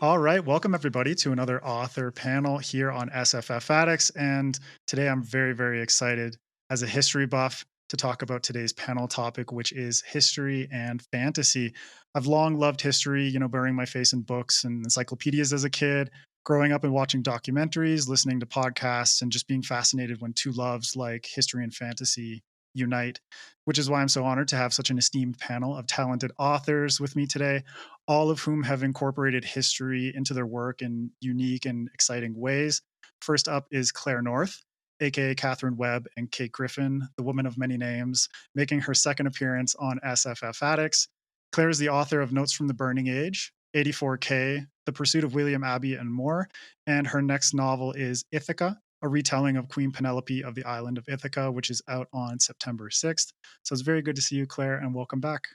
All right, welcome everybody to another author panel here on SFF Addicts. And today I'm very, very excited as a history buff to talk about today's panel topic, which is history and fantasy. I've long loved history, burying my face in books and encyclopedias as a kid, growing up and watching documentaries, listening to podcasts, and just being fascinated when two loves like history and fantasy unite, which is why I'm so honored to have such an esteemed panel of talented authors with me today, all of whom have incorporated history into their work in unique and exciting ways. First up is Claire North, aka Catherine Webb and Kate Griffin, the woman of many names, making her second appearance on SFF Addicts. Claire is the author of Notes from the Burning Age, 84K, The Pursuit of William Abbey, and more. And her next novel is Ithaca, a retelling of Queen Penelope of the island of Ithaca, which is out on September 6th. So it's very good to see you, Claire, and welcome back.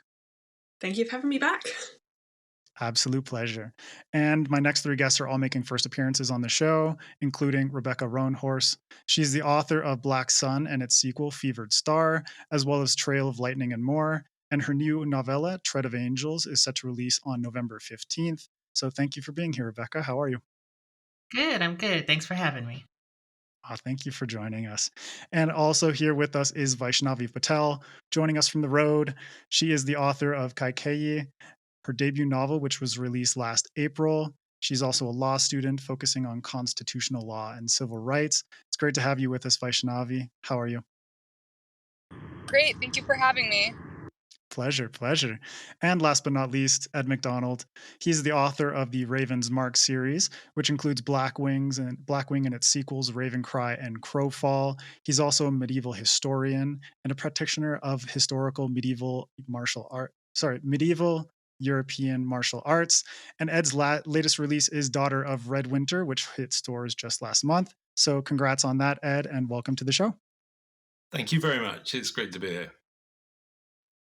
Thank you for having me back. Absolute pleasure. And my next three guests are all making first appearances on the show, including Rebecca Roanhorse. She's the author of Black Sun and its sequel, Fevered Star, as well as Trail of Lightning and more. And her new novella, Tread of Angels, is set to release on November 15th. So thank you for being here, Rebecca. How are you? Good, I'm good. Thanks for having me. Thank you for joining us. And also here with us is Vaishnavi Patel, joining us from the road. She is the author of Kaikeyi, her debut novel, which was released last April. She's also a law student focusing on constitutional law and civil rights. It's great to have you with us, Vaishnavi. How are you? Great. Thank you for having me. Pleasure, pleasure. And last but not least, Ed McDonald. He's the author of the Raven's Mark series, which includes Blackwing and its sequels, Ravencry and Crowfall. He's also a medieval historian and a practitioner of medieval European martial arts. And Ed's latest release is Daughter of Red Winter, which hit stores just last month. So congrats on that, Ed, and welcome to the show. Thank you very much. It's great to be here.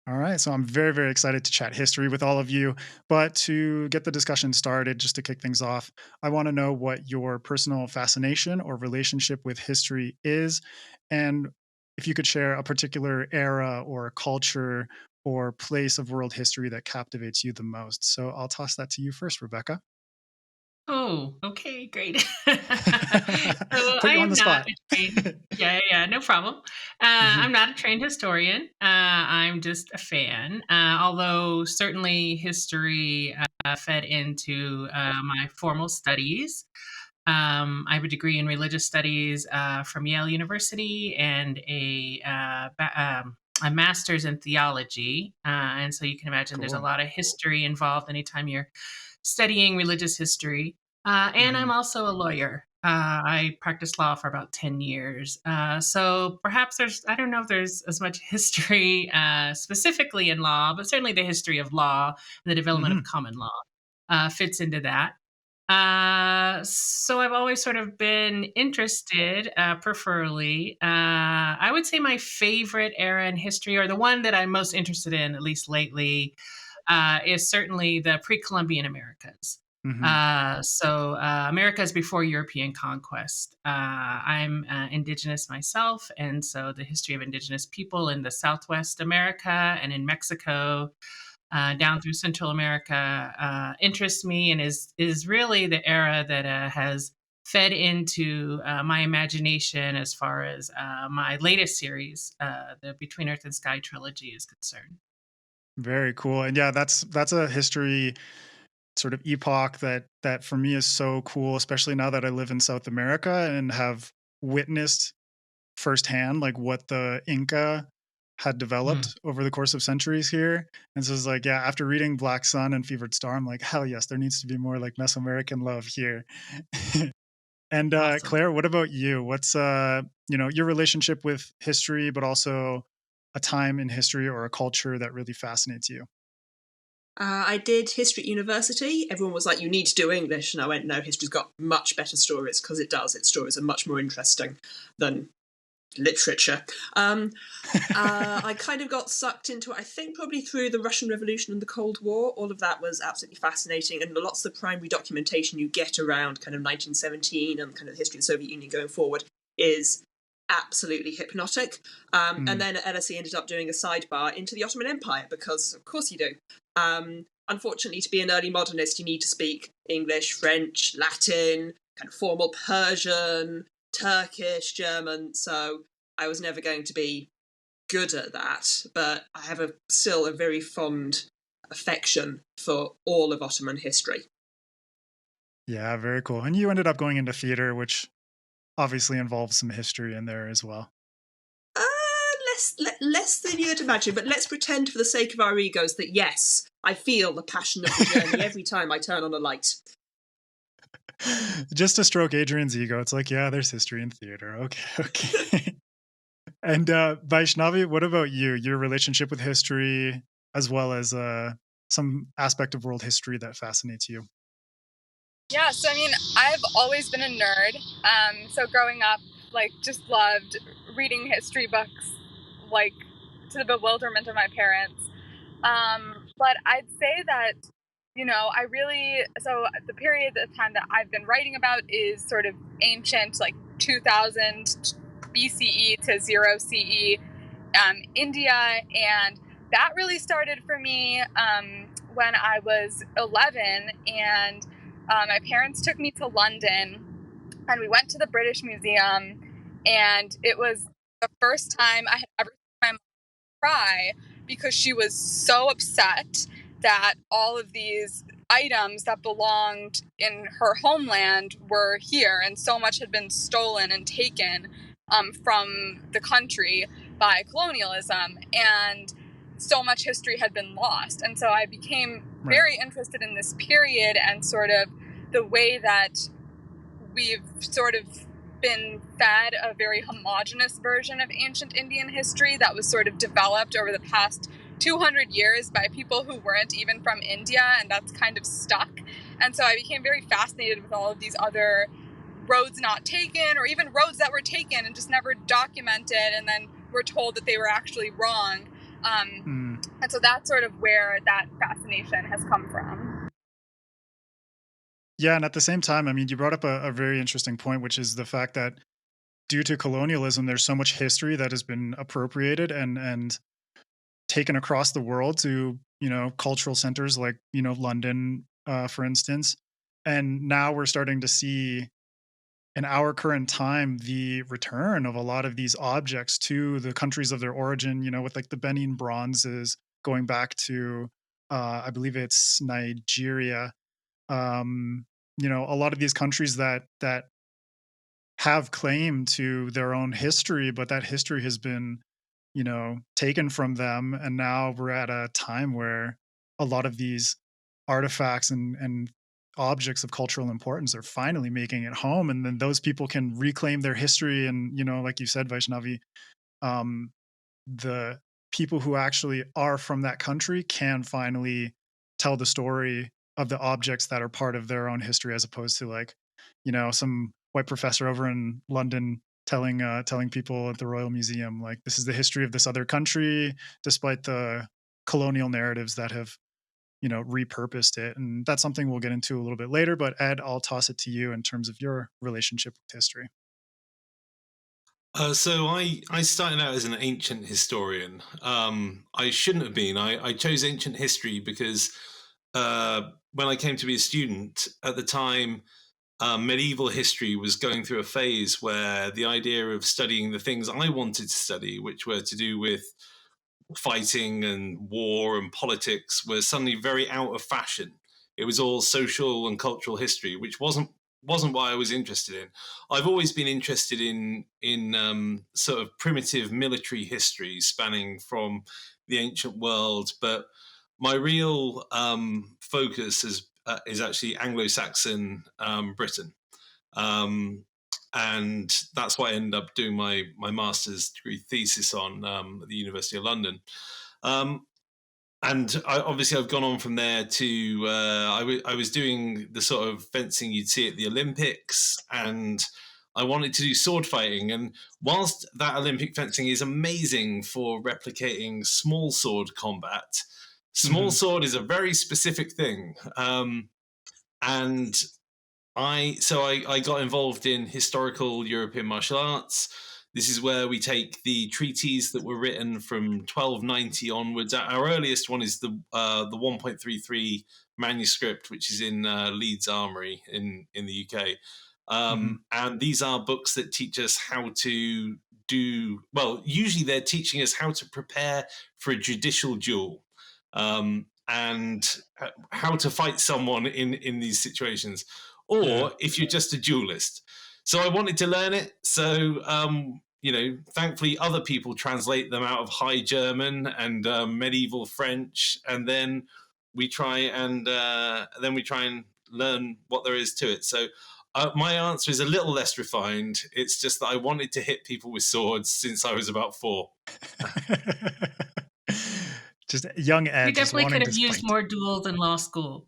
All right. So I'm very, very excited to chat history with all of you. But to get the discussion started, just to kick things off, I want to know what your personal fascination or relationship with history is. And if you could share a particular era or culture or place of world history that captivates you the most. So I'll toss that to you first, Rebecca. Oh, okay, great. So Put I you on am the not spot. a trained, yeah, no problem. I'm not a trained historian. I'm just a fan. Although certainly history fed into my formal studies. I have a degree in religious studies from Yale University and a master's in theology. And so you can imagine there's a Cool. lot of history involved anytime you're studying religious history. And I'm also a lawyer. I practiced law for about 10 years. So perhaps I don't know if there's as much history specifically in law, but certainly the history of law and the development of common law fits into that. So I've always sort of been interested, preferably. I would say my favorite era in history, or the one that I'm most interested in, at least lately, is certainly the pre-Columbian Americas. Americas before European conquest. I'm indigenous myself, and so the history of indigenous people in the Southwest America and in Mexico, down through Central America, interests me and is really the era that has fed into my imagination as far as my latest series, the Between Earth and Sky trilogy, is concerned. Very cool. And yeah, that's a history sort of epoch that for me is so cool, especially now that I live in South America and have witnessed firsthand like what the Inca had Mm. developed over the course of centuries here. And so it's like, yeah, after reading Black Sun and Fevered Star, I'm like, hell yes, there needs to be more like Mesoamerican love here. And Awesome. Claire, what about you? What's your relationship with history, but also a time in history or a culture that really fascinates you? I did history at university. Everyone was like, you need to do English. And I went, no, history's got much better stories, because it does. Its stories are much more interesting than literature. I kind of got sucked into it, I think, probably through the Russian Revolution and the Cold War. All of that was absolutely fascinating. And lots of the primary documentation you get around kind of 1917 and kind of the history of the Soviet Union going forward is absolutely hypnotic. And then at LSE ended up doing a sidebar into the Ottoman Empire, because of course you do. unfortunately, to be an early modernist, you need to speak English, French, Latin, kind of formal Persian, Turkish, German. So I was never going to be good at that, but I have still a very fond affection for all of Ottoman history. Yeah, very cool. And you ended up going into theater, which obviously involves some history in there as well. Less than you'd imagine, but let's pretend for the sake of our egos that yes, I feel the passion of the journey every time I turn on a light. Just to stroke Adrian's ego, it's like, yeah, there's history in theater. Okay, okay. And Vaishnavi, what about you? Your relationship with history, as well as some aspect of world history that fascinates you? Yeah, so I mean, I've always been a nerd. So growing up, like, just loved reading history books, like, to the bewilderment of my parents. But I'd say that, so the period of time that I've been writing about is sort of ancient, like 2000 BCE to 0 CE, India, and that really started for me when I was 11, and my parents took me to London, and we went to the British Museum, and it was the first time I had ever seen my mom cry because she was so upset that all of these items that belonged in her homeland were here, and so much had been stolen and taken from the country by colonialism, and so much history had been lost. And so I became very interested in this period and sort of the way that we've sort of been fed a very homogenous version of ancient Indian history that was sort of developed over the past 200 years by people who weren't even from India, and that's kind of stuck. And so I became very fascinated with all of these other roads not taken, or even roads that were taken and just never documented, and then we're told that they were actually wrong. And so that's sort of where that fascination has come from. Yeah, and at the same time, I mean, you brought up a very interesting point, which is the fact that due to colonialism, there's so much history that has been appropriated and taken across the world to, cultural centers like, London, for instance. And now we're starting to see in our current time the return of a lot of these objects to the countries of their origin, with like the Benin bronzes going back to, I believe it's Nigeria. A lot of these countries that have claim to their own history, but that history has been, taken from them. And now we're at a time where a lot of these artifacts and objects of cultural importance are finally making it home. And then those people can reclaim their history. And, like you said, Vaishnavi, um, the people who actually are from that country can finally tell the story of the objects that are part of their own history, as opposed to like, some white professor over in London telling people at the Royal Museum like this is the history of this other country, despite the colonial narratives that have repurposed it. And that's something we'll get into a little bit later. But Ed, I'll toss it to you in terms of your relationship with history. So I started out as an ancient historian. I shouldn't have been. I chose ancient history because when I came to be a student at the time, medieval history was going through a phase where the idea of studying the things I wanted to study, which were to do with fighting and war and politics, was suddenly very out of fashion. It was all social and cultural history, which wasn't what I was interested in. I've always been interested in sort of primitive military history spanning from the ancient world, but my real focus is actually Anglo-Saxon Britain. And that's what I ended up doing my master's degree thesis on at the University of London. And obviously I've gone on from there to, I was doing the sort of fencing you'd see at the Olympics, and I wanted to do sword fighting. And whilst that Olympic fencing is amazing for replicating small sword combat, small sword is a very specific thing. And I got involved in historical European martial arts. This is where we take the treaties that were written from 1290 onwards. Our earliest one is the 1.33 manuscript, which is in Leeds Armoury in the UK. And these are books that teach us how to usually they're teaching us how to prepare for a judicial duel, and how to fight someone in these situations, or if you're just a duelist. So I wanted to learn it. So, thankfully other people translate them out of High German and medieval French, and then we try and learn what there is to it. So my answer is a little less refined. It's just that I wanted to hit people with swords since I was about 4. Just young Ed. You definitely could have to used fight. more duels in law school.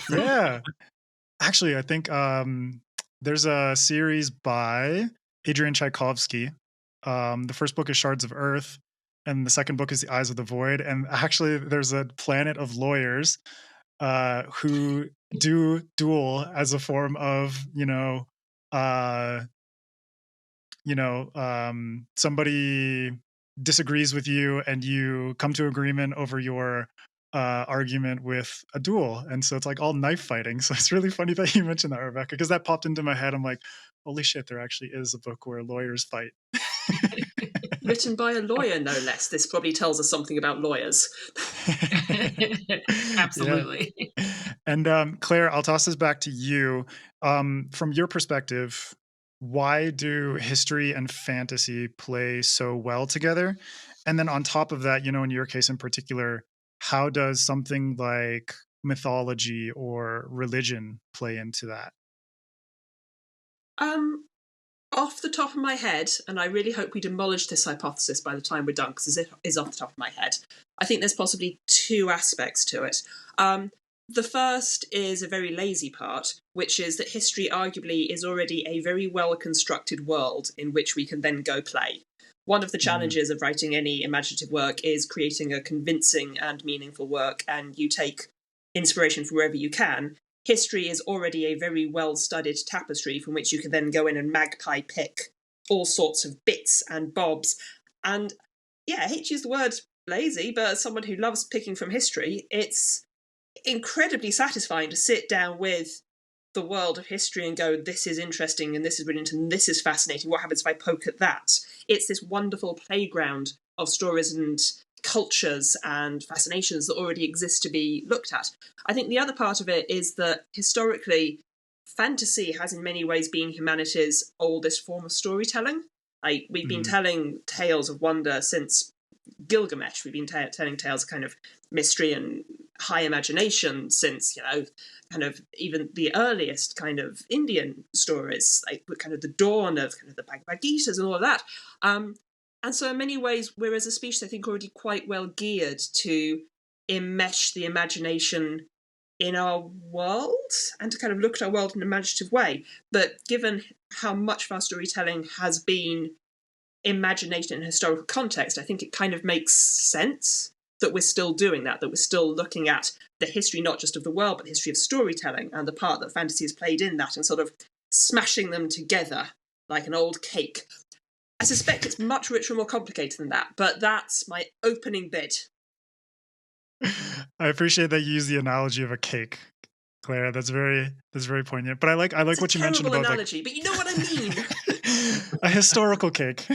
Yeah. Actually, I think there's a series by Adrian Tchaikovsky. The first book is Shards of Earth, and the second book is The Eyes of the Void. And actually, there's a planet of lawyers who do duel as a form of, somebody disagrees with you and you come to agreement over your argument with a duel. And so it's like all knife fighting. So it's really funny that you mentioned that, Rebecca, because that popped into my head. I'm like, holy shit, there actually is a book where lawyers fight. Written by a lawyer, no less. This probably tells us something about lawyers. Absolutely. Yeah. And Claire, I'll toss this back to you. From your perspective, why do history and fantasy play so well together? And then on top of that, in your case in particular, how does something like mythology or religion play into that? Off the top of my head, and I really hope we demolish this hypothesis by the time we're done, because it is off the top of my head, I think there's possibly 2 aspects to it. The first is a very lazy part, which is that history arguably is already a very well-constructed world in which we can then go play. One of the challenges of writing any imaginative work is creating a convincing and meaningful work, and you take inspiration from wherever you can. History is already a very well-studied tapestry from which you can then go in and magpie pick all sorts of bits and bobs. And yeah, I hate to use the word lazy, but as someone who loves picking from history, it's incredibly satisfying to sit down with the world of history and go, this is interesting and this is brilliant and this is fascinating. What happens if I poke at that? It's this wonderful playground of stories and cultures and fascinations that already exist to be looked at. I think the other part of it is that historically, fantasy has in many ways been humanity's oldest form of storytelling. We've been telling tales of wonder since Gilgamesh. We've been telling tales of kind of mystery and high imagination since, kind of even the earliest kind of Indian stories, like kind of the dawn of kind of the Bhagavad Gitas and all of that. And so in many ways, we're as a species, I think, already quite well geared to enmesh the imagination in our world and to kind of look at our world in an imaginative way. But given how much of our storytelling has been imaginated in a historical context, I think it kind of makes sense that we're still doing that we're still looking at the history, not just of the world, but the history of storytelling and the part that fantasy has played in that and sort of smashing them together like an old cake. I suspect it's much richer and more complicated than that, but that's my opening bit. I appreciate that you use the analogy of a cake, Claire. That's very poignant. But I like what you mentioned about analogy, but you know what I mean. A historical cake.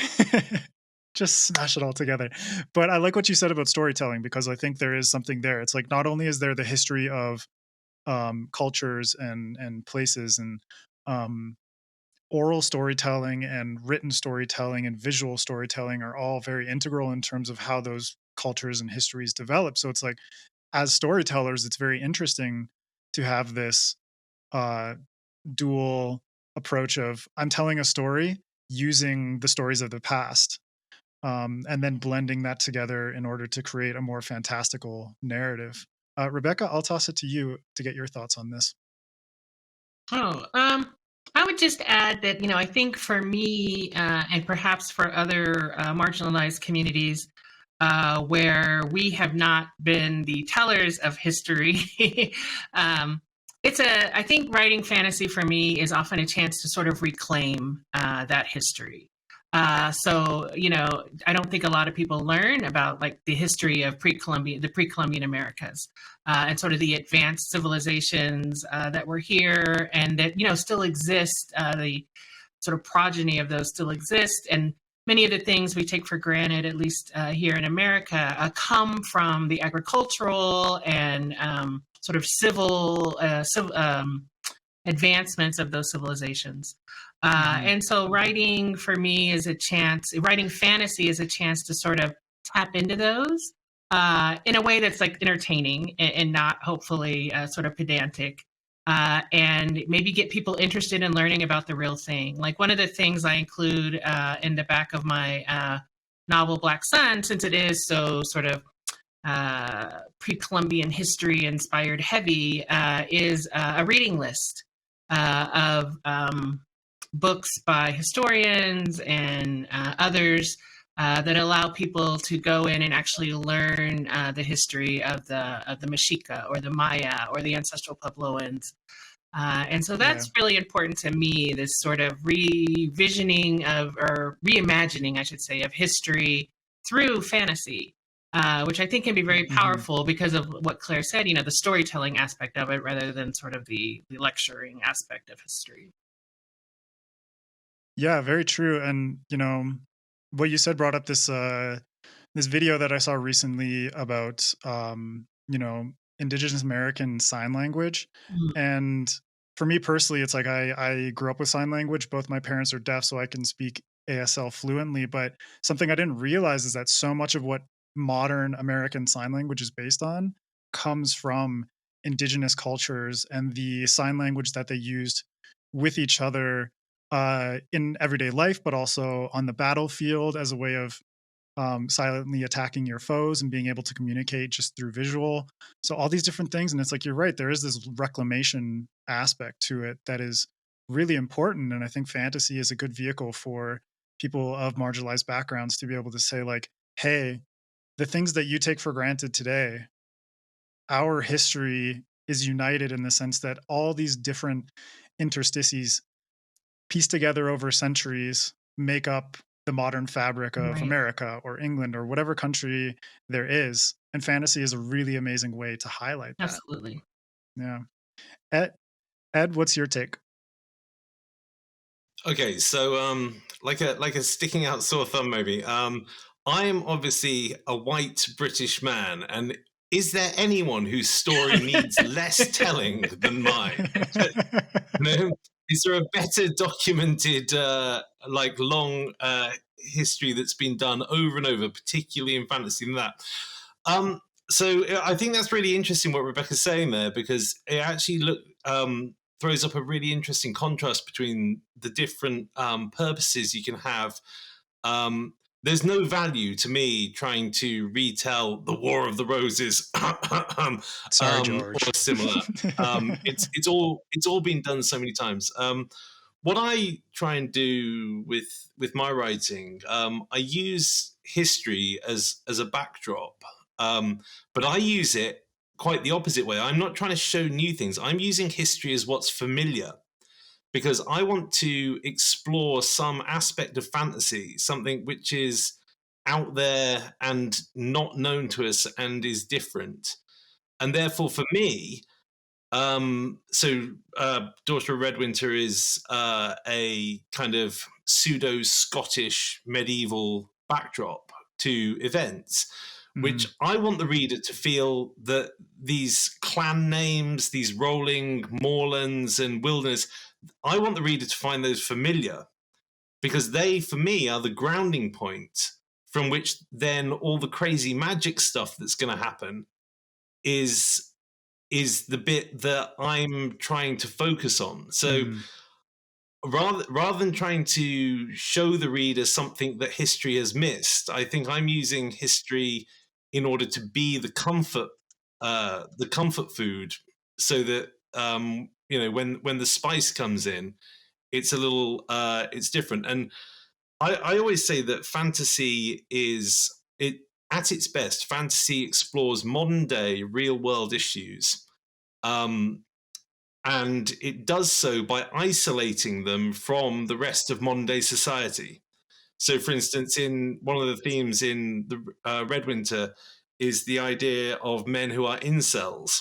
Just smash it all together. But I like what you said about storytelling, because I think there is something there. It's like not only is there the history of cultures and places and oral storytelling and written storytelling and visual storytelling are all very integral in terms of how those cultures and histories develop. So it's like, as storytellers, it's very interesting to have this dual approach of I'm telling a story using the stories of the past, and then blending that together in order to create a more fantastical narrative. Rebecca, I'll toss it to you to get your thoughts on this. I would just add that, I think for me and perhaps for other marginalized communities where we have not been the tellers of history, I think writing fantasy for me is often a chance to sort of reclaim that history. So, I don't think a lot of people learn about like the history of the pre-Columbian Americas, and sort of the advanced civilizations that were here and that, still exist. The sort of progeny of those still exist. And many of the things we take for granted, at least here in America, come from the agricultural and sort of civil advancements of those civilizations. And so writing for me is writing fantasy is a chance to sort of tap into those in a way that's like entertaining and not hopefully sort of pedantic. And maybe get people interested in learning about the real thing. Like one of the things I include in the back of my novel Black Sun, since it is so sort of pre-Columbian history inspired heavy, is a reading list of books by historians and others that allow people to go in and actually learn the history of the Mexica or the Maya or the ancestral Puebloans. And so that's really important to me, this sort of reimagining, I should say, of history through fantasy, which I think can be very powerful because of what Claire said, the storytelling aspect of it rather than sort of the lecturing aspect of history. Yeah, very true. And what you said brought up this this video that I saw recently about Indigenous American Sign Language. And for me personally, it's like I grew up with sign language. Both my parents are deaf, so I can speak ASL fluently. But something I didn't realize is that so much of what modern American Sign Language is based on comes from indigenous cultures and the sign language that they used with each other in everyday life, but also on the battlefield as a way of silently attacking your foes and being able to communicate just through visual. So all these different things. And it's like, you're right, there is this reclamation aspect to it that is really important. And I think fantasy is a good vehicle for people of marginalized backgrounds to be able to say like, hey, the things that you take for granted today, our history is united in the sense that all these different interstices pieced together over centuries make up the modern fabric of Right. America or England or whatever country there is. And fantasy is a really amazing way to highlight that. Absolutely. Yeah. Ed, what's your take? Okay, so like a sticking out sore thumb maybe. I am obviously a white British man, and is there anyone whose story needs less telling than mine? Is there a better documented, long history that's been done over and over, particularly in fantasy, than that? So I think that's really interesting what Rebecca's saying there, because it actually throws up a really interesting contrast between the different purposes you can have. There's no value to me trying to retell the War of the Roses Sorry, George. or similar. It's all been done so many times. What I try and do with my writing, I use history as a backdrop, but I use it quite the opposite way. I'm not trying to show new things. I'm using history as what's familiar, because I want to explore some aspect of fantasy, something which is out there and not known to us and is different. And therefore, for me, Daughter of Redwinter is a kind of pseudo Scottish medieval backdrop to events, which I want the reader to feel that these clan names, these rolling moorlands and wilderness, I want the reader to find those familiar, because they, for me, are the grounding point from which then all the crazy magic stuff that's going to happen is the bit that I'm trying to focus on. So rather than trying to show the reader something that history has missed, I think I'm using history in order to be the comfort food, so that when the spice comes in, it's a little it's different. And I always say that fantasy is at its best. Fantasy explores modern day real world issues, and it does so by isolating them from the rest of modern day society. So, for instance, in one of the themes in the Red Winter is the idea of men who are incels,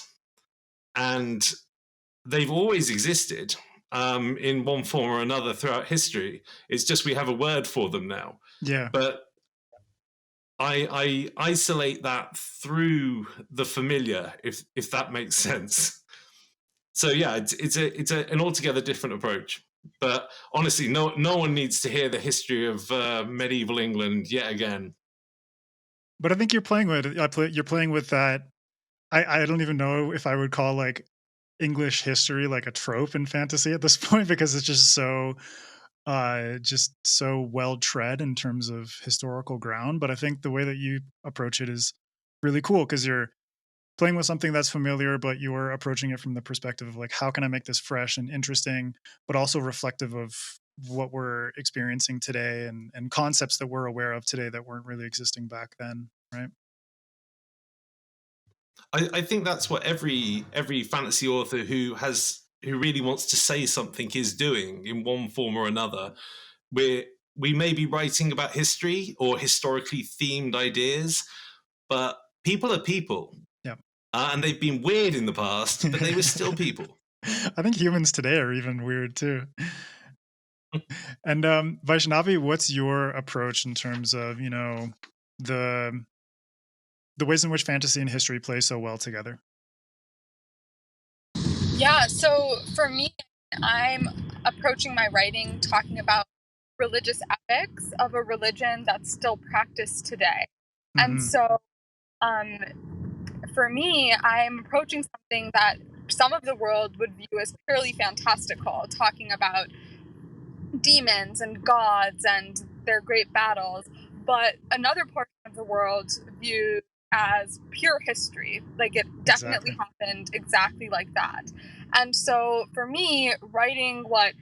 and they've always existed in one form or another throughout history. It's just we have a word for them now. Yeah. But I isolate that through the familiar, if that makes sense. So yeah, it's an altogether different approach. But honestly, no one needs to hear the history of medieval England yet again. But I think you're playing with you're playing with that. I don't even know if I would call like English history like a trope in fantasy at this point, because it's just so well tread in terms of historical ground. But I think the way that you approach it is really cool, because you're playing with something that's familiar, but you're approaching it from the perspective of like, how can I make this fresh and interesting, but also reflective of what we're experiencing today, and concepts that we're aware of today that weren't really existing back then, right? I think that's what every fantasy author who really wants to say something is doing in one form or another. We may be writing about history or historically themed ideas, but people are people. Yeah. And they've been weird in the past, but they were still people. I think humans today are even weird too. And Vaishnavi, what's your approach in terms of, the ways in which fantasy and history play so well together? Yeah, so for me, I'm approaching my writing talking about religious ethics of a religion that's still practiced today. And Hmm. so um, for me, I'm approaching something that some of the world would view as purely fantastical, talking about demons and gods and their great battles, but another portion of the world viewed as pure history. Like it definitely Exactly. happened exactly like that. And so for me, writing what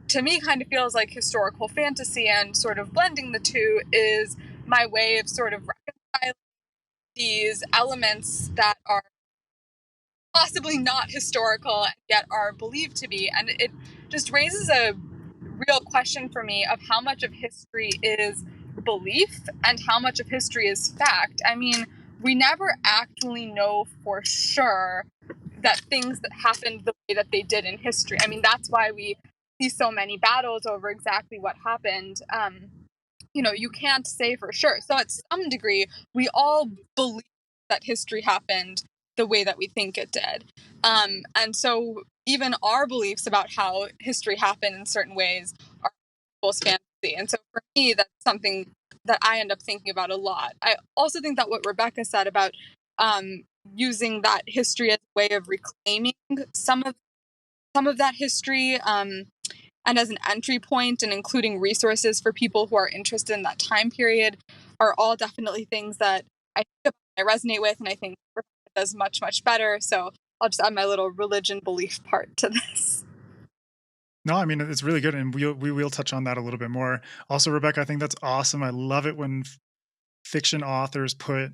to me kind of feels like historical fantasy and sort of blending the two is my way of sort of reconciling these elements that are possibly not historical and yet are believed to be. And it just raises a real question for me of how much of history is belief and how much of history is fact. I mean, we never actually know for sure that things that happened the way that they did in history. I mean, that's why we see so many battles over exactly what happened. You can't say for sure. So, at some degree, we all believe that history happened the way that we think it did. And so, even our beliefs about how history happened in certain ways are people's fantasy. And so, for me, that's something that I end up thinking about a lot. I also think that what Rebecca said about using that history as a way of reclaiming some of that history, and as an entry point and including resources for people who are interested in that time period are all definitely things that I resonate with, and I think Rebecca does much, much better. So I'll just add my little religion belief part to this. No, I mean, it's really good, and we will touch on that a little bit more. Also, Rebecca, I think that's awesome. I love it when fiction authors put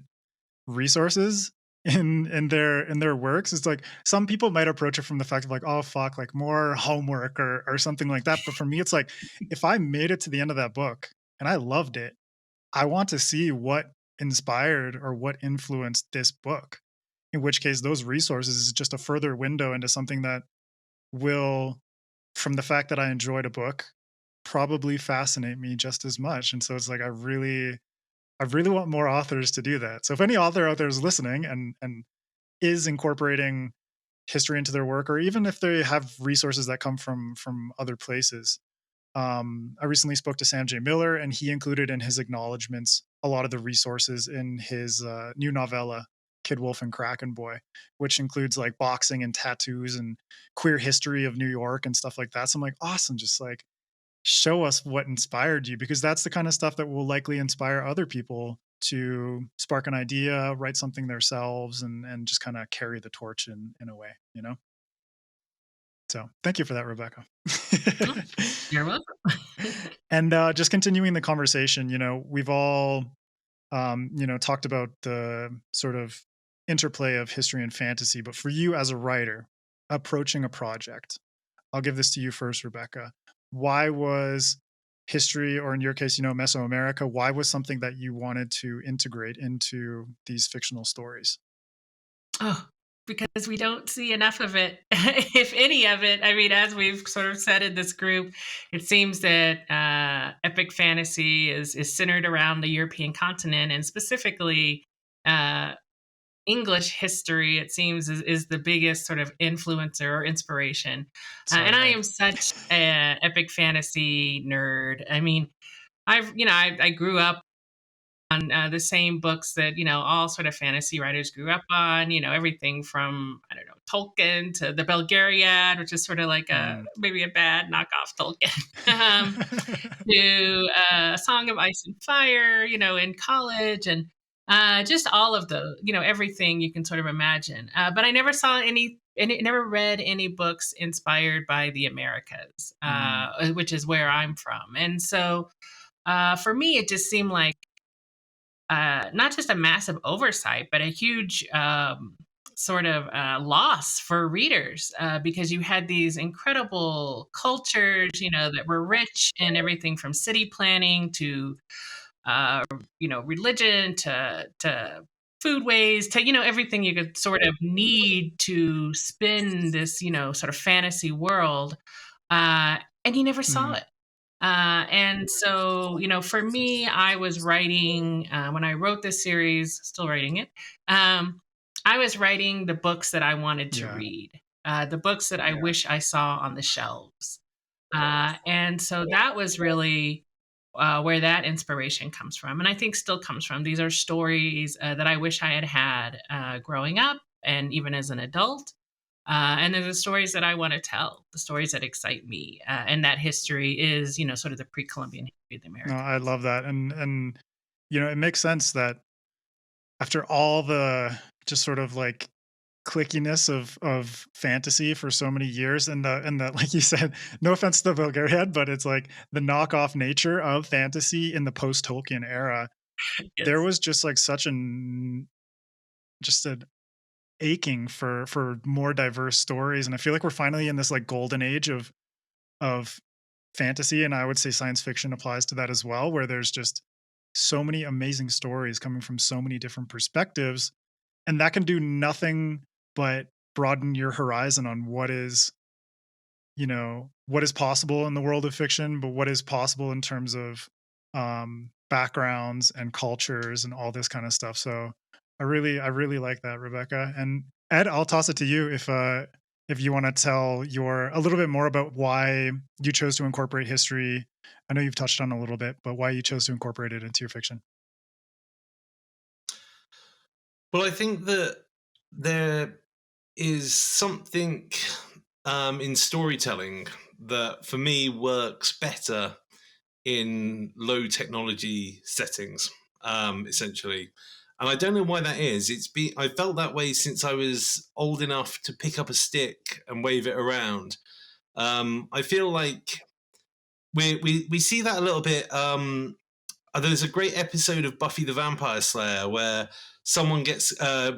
resources in their works. It's like some people might approach it from the fact of like, oh fuck, like more homework or something like that. But for me, it's like, if I made it to the end of that book and I loved it, I want to see what inspired or what influenced this book. In which case, those resources is just a further window into something that will, from the fact that I enjoyed a book, probably fascinate me just as much. And so it's like I really want more authors to do that. So if any author out there is listening and is incorporating history into their work, or even if they have resources that come from other places, I recently spoke to Sam J. Miller, and he included in his acknowledgments a lot of the resources in his new novella, Kid Wolf and Kraken Boy, which includes like boxing and tattoos and queer history of New York and stuff like that. So I'm like, awesome, just like show us what inspired you, because that's the kind of stuff that will likely inspire other people to spark an idea, write something themselves, and just kind of carry the torch in a way. So thank you for that, Rebecca. Oh, you're welcome. And just continuing the conversation, we've all talked about the sort of interplay of history and fantasy, but for you as a writer approaching a project, I'll give this to you first, Rebecca. Why was history, or in your case, Mesoamerica, why was something that you wanted to integrate into these fictional stories? Oh, because we don't see enough of it, if any of it. I mean, as we've sort of said in this group, it seems that epic fantasy is centered around the European continent, and specifically uh, English history. It seems is the biggest sort of influencer or inspiration. Sorry, And I Meg. am such an epic fantasy nerd. I mean, I grew up on the same books that all sort of fantasy writers grew up on. Everything from, I don't know, Tolkien to the Belgariad, which is sort of like a Mm. maybe a bad knockoff Tolkien, to Song of Ice and Fire, in college, and just all of the everything you can sort of imagine. But I never saw any. And never read any books inspired by the Americas, Mm. which is where I'm from. And so for me, it just seemed like not just a massive oversight, but a huge sort of loss for readers, because you had these incredible cultures, that were rich in everything from city planning to, religion to foodways to, everything you could sort of need to spin this, sort of fantasy world. And you never saw Mm. it. And so, for me, I was writing, when I wrote this series, still writing it, I was writing the books that I wanted to Yeah. read, the books that I wish I saw on the shelves. And so that was really where that inspiration comes from. And I think still comes from. These are stories that I wish I had had growing up and even as an adult. And they're the stories that I want to tell, the stories that excite me. And that history is, sort of the pre-Columbian history of the No, Americas. I love that. And it makes sense that after all the just sort of like clickiness of fantasy for so many years, and the like you said, no offense to the Bulgarian, but it's like the knockoff nature of fantasy in the post Tolkien era. There Yes. was just like such an aching for more diverse stories, and I feel like we're finally in this like golden age of fantasy, and I would say science fiction applies to that as well, where there's just so many amazing stories coming from so many different perspectives, and that can do nothing but broaden your horizon on what is possible in the world of fiction, but what is possible in terms of backgrounds and cultures and all this kind of stuff. So I really like that, Rebecca. And Ed, I'll toss it to you if you want to tell your a little bit more about why you chose to incorporate history. I know you've touched on a little bit, but why you chose to incorporate it into your fiction. Well, I think that there is something in storytelling that for me works better in low technology settings, essentially. And I don't know why that is. I felt that way since I was old enough to pick up a stick and wave it around. I feel like we see that a little bit. There's a great episode of Buffy the Vampire Slayer where someone gets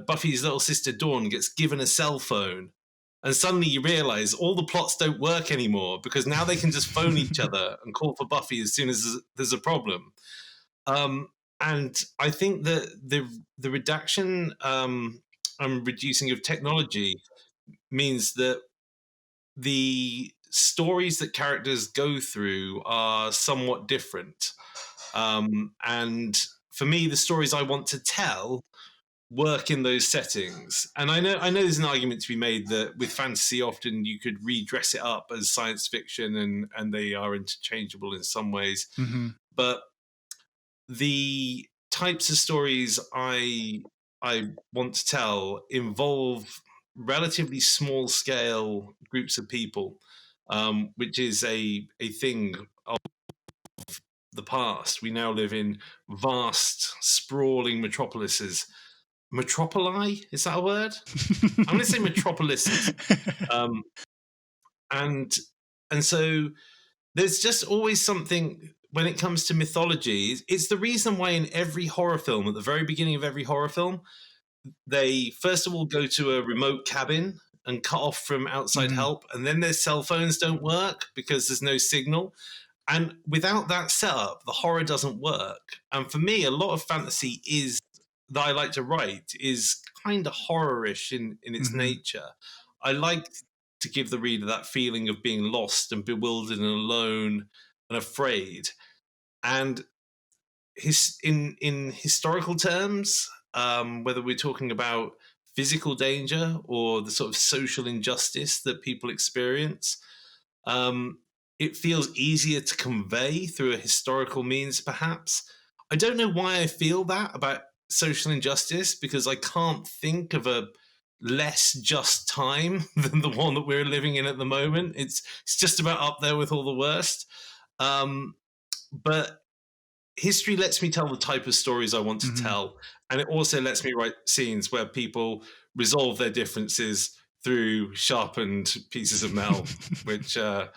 Buffy's little sister Dawn gets given a cell phone, and suddenly you realize all the plots don't work anymore because now they can just phone each other and call for Buffy as soon as there's a problem. And I think that the reduction and reducing of technology means that the stories that characters go through are somewhat different. And for me, the stories I want to tell work in those settings. And I know there's an argument to be made that with fantasy, often you could redress it up as science fiction, and they are interchangeable in some ways. Hmm. But the types of stories I want to tell involve relatively small scale groups of people, which is a thing of the past. We now live in vast, sprawling metropolises. Metropoli? Is that a word? I'm going to say metropolises. Um, and and so there's just always something when it comes to mythology. It's the reason why in every horror film, at the very beginning of every horror film, they first of all go to a remote cabin and cut off from outside Hmm. help, and then their cell phones don't work because there's no signal. And without that setup, the horror doesn't work. And for me, a lot of fantasy is that I like to write is kind of horror-ish in its nature. I like to give the reader that feeling of being lost and bewildered and alone and afraid. And in historical terms, whether we're talking about physical danger or the sort of social injustice that people experience, it feels easier to convey through a historical means, perhaps. I don't know why I feel that about social injustice, because I can't think of a less just time than the one that we're living in at the moment. It's just about up there with all the worst. But history lets me tell the type of stories I want to tell, and it also lets me write scenes where people resolve their differences through sharpened pieces of metal, which I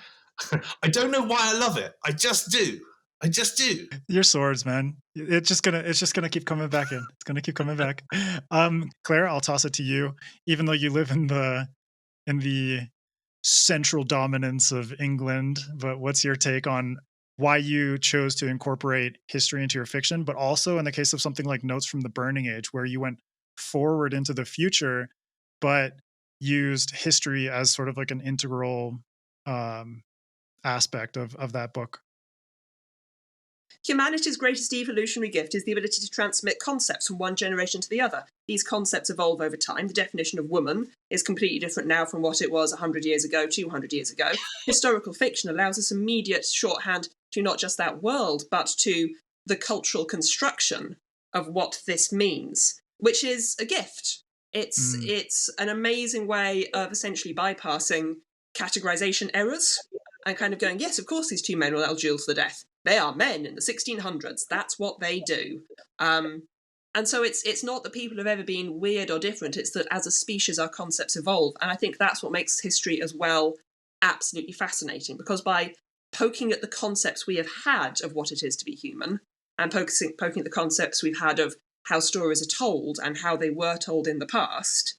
don't know why I love it. I just do. I just do. Your swords, man. It's just gonna keep coming back in. It's gonna keep coming back. Claire, I'll toss it to you. Even though you live in the central dominance of England, but what's your take on why you chose to incorporate history into your fiction, but also in the case of something like Notes from the Burning Age, where you went forward into the future, but used history as sort of like an integral aspect of that book? Humanity's greatest evolutionary gift is the ability to transmit concepts from one generation to the other. These concepts evolve over time. The definition of woman is completely different now from what it was 100 years ago, 200 years ago. Historical fiction allows us immediate shorthand to not just that world, but to the cultural construction of what this means, which is a gift. It's an amazing way of essentially bypassing categorization errors and kind of going, yes, of course these two men will duel to the death. They are men in the 1600s. That's what they do. And so it's not that people have ever been weird or different. It's that as a species, our concepts evolve. And I think that's what makes history as well absolutely fascinating, because by poking at the concepts we have had of what it is to be human, and poking at the concepts we've had of how stories are told and how they were told in the past,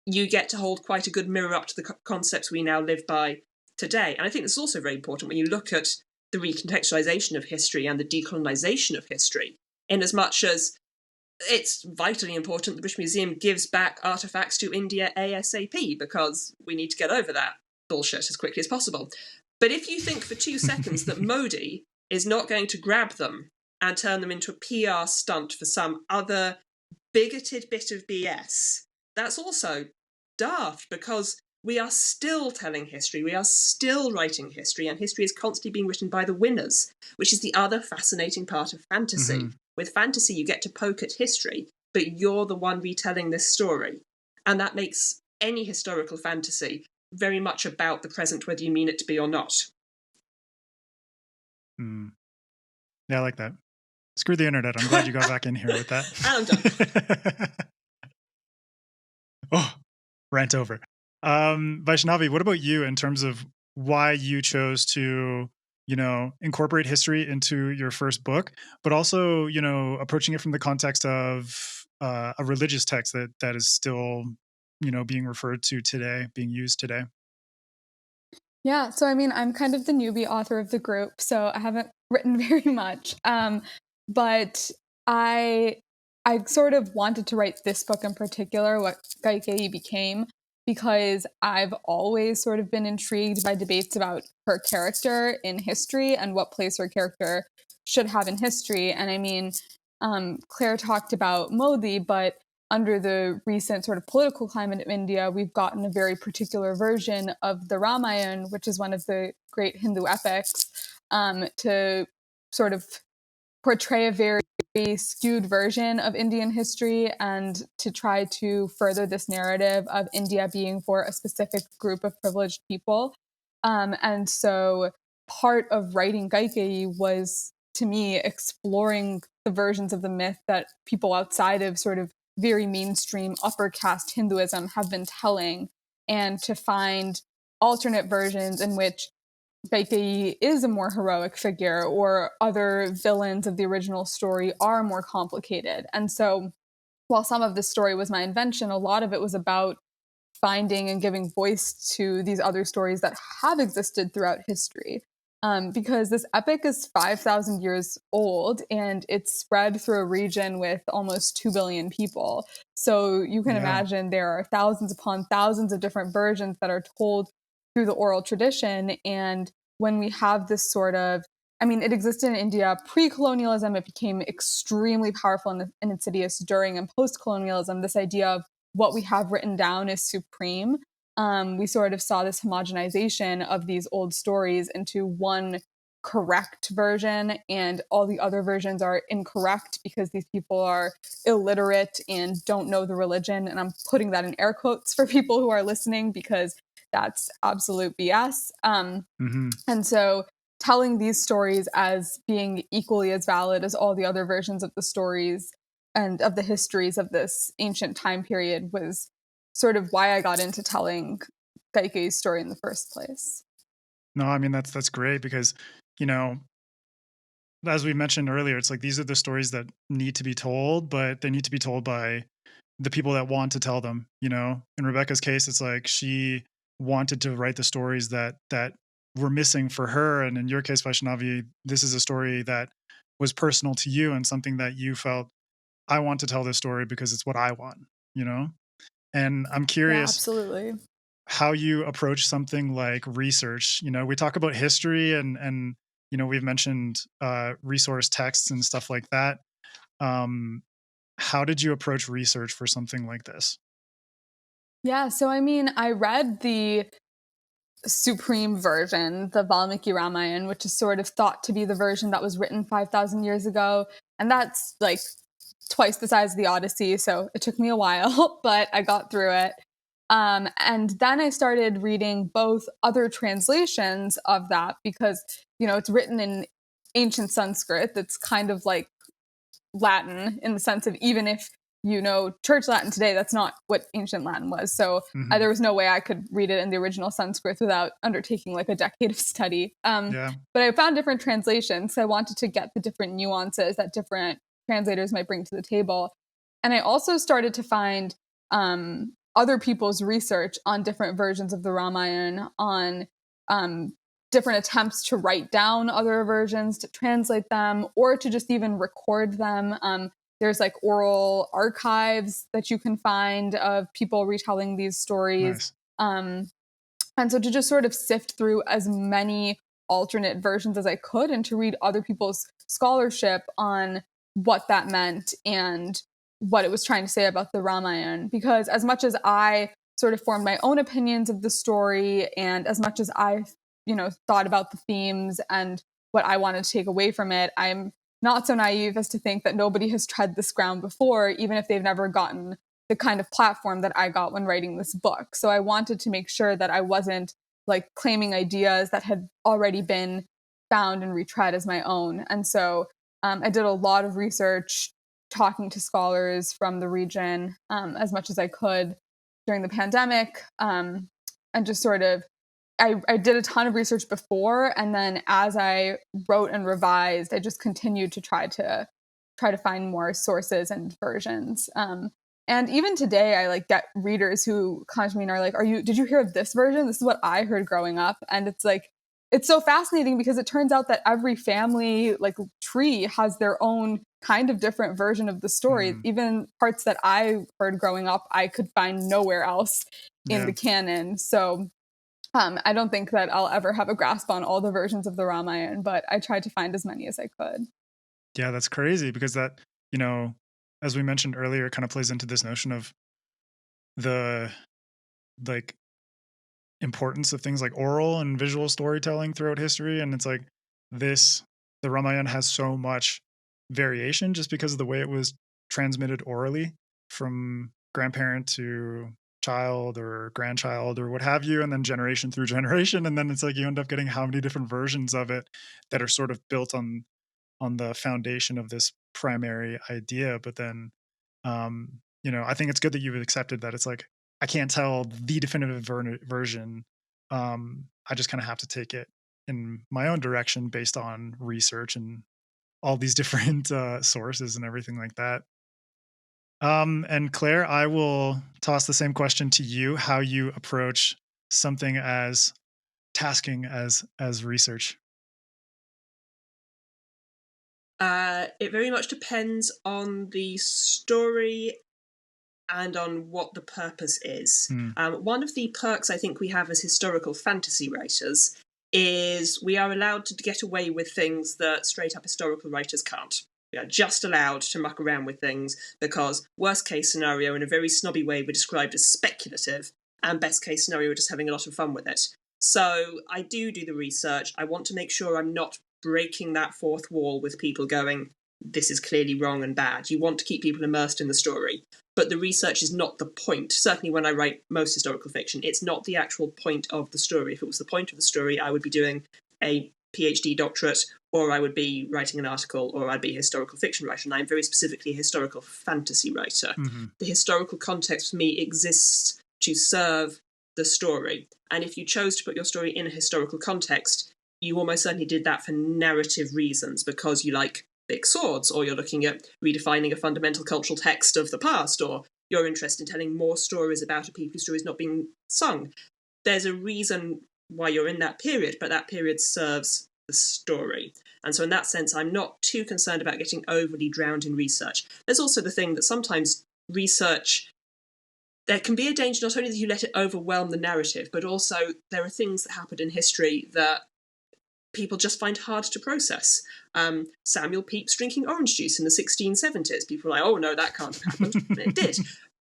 you get to hold quite a good mirror up to the concepts we now live by today. And I think this is also very important when you look at the recontextualization of history and the decolonization of history, in as much as it's vitally important the British Museum gives back artifacts to India ASAP, because we need to get over that bullshit as quickly as possible. But if you think for 2 seconds that Modi is not going to grab them and turn them into a PR stunt for some other bigoted bit of BS, that's also daft, because we are still telling history, we are still writing history, and history is constantly being written by the winners, which is the other fascinating part of fantasy. With fantasy, you get to poke at history, but you're the one retelling this story. And that makes any historical fantasy very much about the present, whether you mean it to be or not. Yeah, I like that. Screw the internet. I'm glad you got back in here with that. I'm done. Oh, rant over. Vaishnavi, what about you in terms of why you chose to, incorporate history into your first book, but also, approaching it from the context of a religious text that is still, being referred to today, being used today? Yeah, so I mean, I'm kind of the newbie author of the group, so I haven't written very much. But I sort of wanted to write this book in particular, what Gaikai became, because I've always sort of been intrigued by debates about her character in history and what place her character should have in history. And I mean, Claire talked about Modi, but under the recent sort of political climate of India, we've gotten a very particular version of the Ramayana, which is one of the great Hindu epics, to sort of portray a very skewed version of Indian history and to try to further this narrative of India being for a specific group of privileged people. And so part of writing Gaikai was, to me, exploring the versions of the myth that people outside of sort of very mainstream upper caste Hinduism have been telling, and to find alternate versions in which Gaikai is a more heroic figure, or other villains of the original story are more complicated. And so while some of the story was my invention, a lot of it was about finding and giving voice to these other stories that have existed throughout history. because this epic is 5,000 years old and it's spread through a region with almost 2 billion people. So you can Yeah. imagine there are thousands upon thousands of different versions that are told through the oral tradition. And when we have this sort of, I mean, it existed in India pre-colonialism. It became extremely powerful and insidious during and post-colonialism. This idea of what we have written down is supreme. We sort of saw this homogenization of these old stories into one correct version, and all the other versions are incorrect because these people are illiterate and don't know the religion. And I'm putting that in air quotes for people who are listening because that's absolute BS. Hmm. And so telling these stories as being equally as valid as all the other versions of the stories and of the histories of this ancient time period was sort of why I got into telling Geige's story in the first place. No, I mean that's great because, you know, as we mentioned earlier, it's like these are the stories that need to be told, but they need to be told by the people that want to tell them. You know, in Rebecca's case, it's like she wanted to write the stories that were missing for her, and in your case, Vaishnavi, this is a story that was personal to you and something that you felt, I want to tell this story because it's what I want. You know, and I'm Yeah, curious absolutely. how you approach something like research. You know, we talk about history and you know, we've mentioned resource texts and stuff like that. Um, how did you approach research for something like this? Yeah, so I mean, I read the supreme version, the Valmiki Ramayana, which is sort of thought to be the version that was written 5,000 years ago. And that's like twice the size of the Odyssey. So it took me a while, but I got through it. And then I started reading both other translations of that because, you know, it's written in ancient Sanskrit that's kind of like Latin in the sense of even if you know church Latin today, that's not what ancient Latin was. So Hmm. there was no way I could read it in the original Sanskrit without undertaking like a decade of study. Yeah. But I found different translations. So I wanted to get the different nuances that different translators might bring to the table. And I also started to find other people's research on different versions of the Ramayana, on um, different attempts to write down other versions, to translate them, or to just even record them. There's like oral archives that you can find of people retelling these stories. Nice. Um, and so to just sort of sift through as many alternate versions as I could and to read other people's scholarship on what that meant and what it was trying to say about the Ramayana. Because as much as I sort of formed my own opinions of the story and as much as I, you know, thought about the themes and what I wanted to take away from it, I'm not so naive as to think that nobody has tread this ground before, even if they've never gotten the kind of platform that I got when writing this book. So I wanted to make sure that I wasn't like claiming ideas that had already been found and retread as my own. And so I did a lot of research, talking to scholars from the region as much as I could during the pandemic, and just sort of I did a ton of research before, and then as I wrote and revised, I just continued to try to find more sources and versions. And even today, I like get readers who come to me and are like, did you hear of this version? This is what I heard growing up." And it's like, it's so fascinating because it turns out that every family like tree has their own kind of different version of the story. Mm. Even parts that I heard growing up, I could find nowhere else in Yeah. the canon. So I don't think that I'll ever have a grasp on all the versions of the Ramayana, but I tried to find as many as I could. Yeah, that's crazy because that, you know, as we mentioned earlier, it kind of plays into this notion of the like importance of things like oral and visual storytelling throughout history. And it's like this, the Ramayana has so much variation just because of the way it was transmitted orally from grandparent to child or grandchild or what have you, and then generation through generation. And then it's like you end up getting how many different versions of it that are sort of built on the foundation of this primary idea. But then you know, I think it's good that you've accepted that it's like I can't tell the definitive version. I just kind of have to take it in my own direction based on research and all these different sources and everything like that. And Claire, I will toss the same question to you: how you approach something as tasking as research. It very much depends on the story and on what the purpose is. One of the perks I think we have as historical fantasy writers is we are allowed to get away with things that straight up historical writers can't. We are just allowed to muck around with things because worst case scenario, in a very snobby way, we're described as speculative, and best case scenario, we're just having a lot of fun with it. So I do the research. I want to make sure I'm not breaking that fourth wall with people going, this is clearly wrong and bad. You want to keep people immersed in the story. But the research is not the point. Certainly when I write most historical fiction, it's not the actual point of the story. If it was the point of the story, I would be doing a PhD doctorate, or I would be writing an article, or I'd be a historical fiction writer. And I'm very specifically a historical fantasy writer. The historical context for me exists to serve the story. And if you chose to put your story in a historical context, you almost certainly did that for narrative reasons, because you like big swords, or you're looking at redefining a fundamental cultural text of the past, or you're interested in telling more stories about a people whose story is not being sung. There's a reason why you're in that period, but that period serves the story. And so in that sense, I'm not too concerned about getting overly drowned in research. There's also the thing that sometimes research, there can be a danger not only that you let it overwhelm the narrative, but also there are things that happened in history that people just find hard to process. Samuel Pepys drinking orange juice in the 1670s. People are like, oh no, that can't have happened. And it did.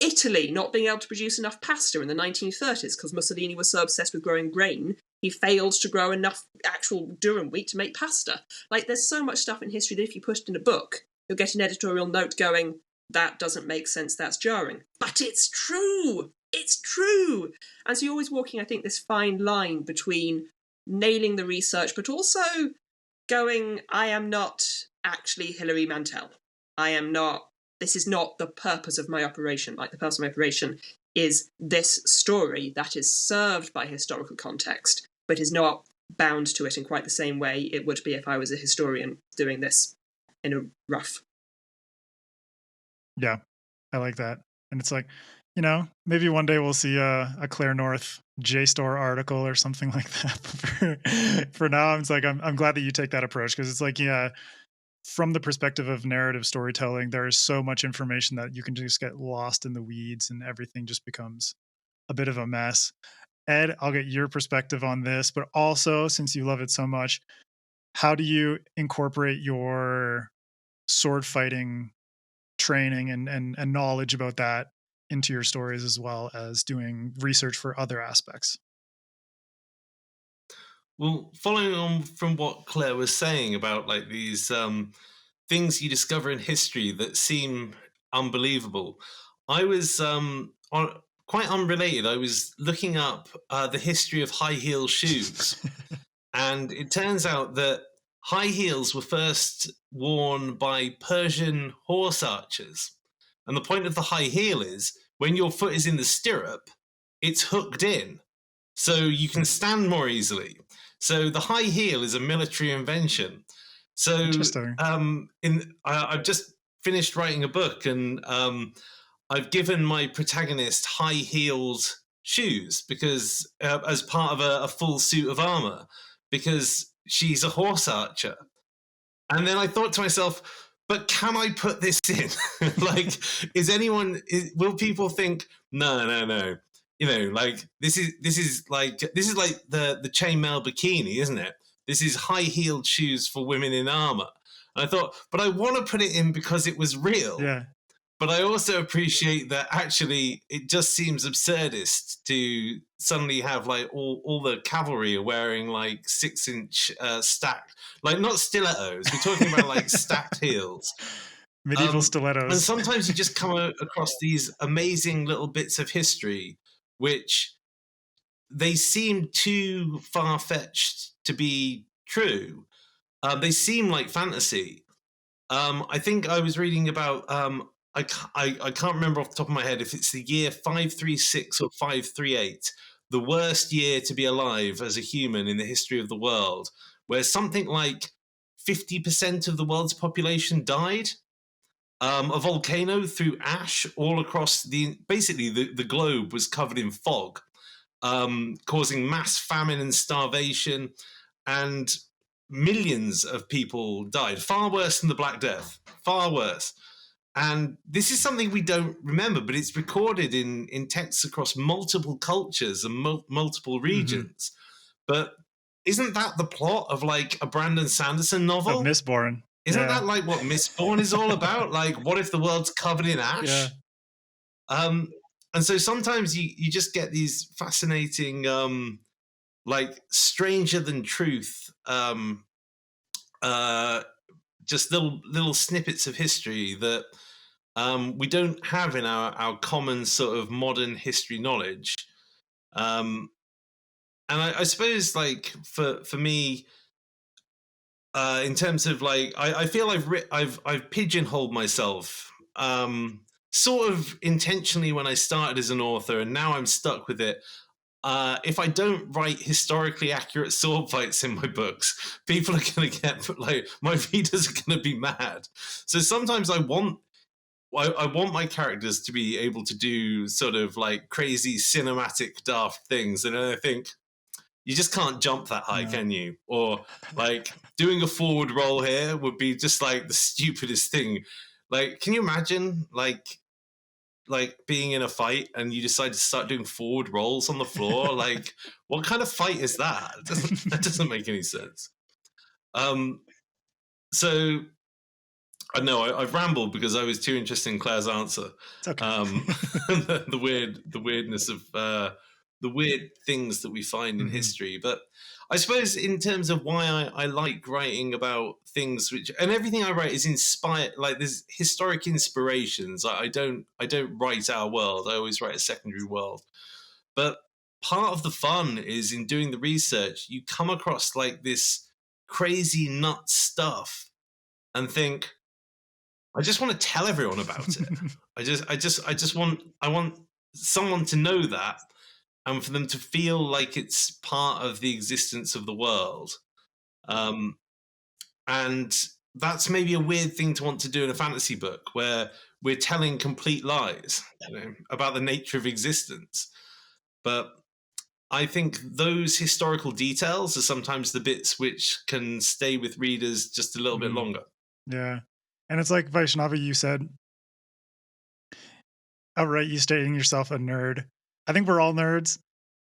Italy not being able to produce enough pasta in the 1930s because Mussolini was so obsessed with growing grain, he failed to grow enough actual durum wheat to make pasta. Like, there's so much stuff in history that if you put it in a book, you'll get an editorial note going, that doesn't make sense, that's jarring. But it's true! It's true! And so you're always walking, I think, this fine line between nailing the research, but also going, I am not actually Hilary Mantel. I am not, this is not the purpose of my operation. Like, the purpose of my operation is this story that is served by historical context, but is not bound to it in quite the same way it would be if I was a historian doing this in a rough. Yeah, I like that. And it's like, you know, maybe one day we'll see a Claire North JSTOR article or something like that. For now, it's like I'm glad that you take that approach, because it's like, yeah, from the perspective of narrative storytelling, there is so much information that you can just get lost in the weeds, and everything just becomes a bit of a mess. Ed, I'll get your perspective on this, but also, since you love it so much, how do you incorporate your sword fighting training and knowledge about that into your stories, as well as doing research for other aspects? Well, following on from what Claire was saying about like these things you discover in history that seem unbelievable, I was quite unrelated. I was looking up the history of high heel shoes, and it turns out that high heels were first worn by Persian horse archers. And the point of the high heel is when your foot is in the stirrup, it's hooked in, so you can stand more easily. So the high heel is a military invention. So Interesting. I've just finished writing a book, and I've given my protagonist high-heeled shoes because as part of a full suit of armor, because she's a horse archer. And then I thought to myself, but can I put this in? Like, will people think, no. You know, like this is like the chainmail bikini, isn't it? This is high-heeled shoes for women in armor. And I thought, but I want to put it in because it was real. Yeah. But I also appreciate that actually it just seems absurdist to suddenly have like all the cavalry are wearing like 6-inch stacked, like not stilettos. We're talking about like stacked heels. Medieval stilettos. And sometimes you just come across these amazing little bits of history, which they seem too far-fetched to be true. They seem like fantasy. I think I was reading about, I can't remember off the top of my head if it's the year 536 or 538, the worst year to be alive as a human in the history of the world, where something like 50% of the world's population died. A volcano threw ash all across basically the globe was covered in fog, causing mass famine and starvation. And millions of people died, far worse than the Black Death, far worse. And this is something we don't remember, but it's recorded in texts across multiple cultures and multiple regions. But isn't that the plot of like a Brandon Sanderson novel? Of Mistborn. Isn't that like what Mistborn is all about? Like, what if the world's covered in ash? And so sometimes you just get these fascinating, like stranger than truth, just little snippets of history that we don't have in our common sort of modern history knowledge. And I suppose, like for me, in terms of like, I feel I've pigeonholed myself, sort of intentionally when I started as an author, and now I'm stuck with it. If I don't write historically accurate sword fights in my books, people are going to get like, my readers are going to be mad. So sometimes I want my characters to be able to do sort of like crazy cinematic daft things, and I think you just can't jump that high, can you? Or like doing a forward roll here would be just like the stupidest thing. Like, can you imagine like being in a fight and you decide to start doing forward rolls on the floor? Like, what kind of fight is that? That doesn't make any sense. So I know I've rambled because I was too interested in Claire's answer. It's okay. The weirdness of the weird things that we find in history. But I suppose in terms of why I like writing about things which, and everything I write is inspired, like there's historic inspirations. I don't write our world. I always write a secondary world. But part of the fun is in doing the research, you come across like this crazy nuts stuff and think, I just want to tell everyone about it. I want someone to know that, and for them to feel like it's part of the existence of the world. And that's maybe a weird thing to want to do in a fantasy book where we're telling complete lies, about the nature of existence. But I think those historical details are sometimes the bits which can stay with readers just a little bit longer. Yeah. And it's like, Vaishnavi, you said, outright, you stating yourself a nerd. I think we're all nerds.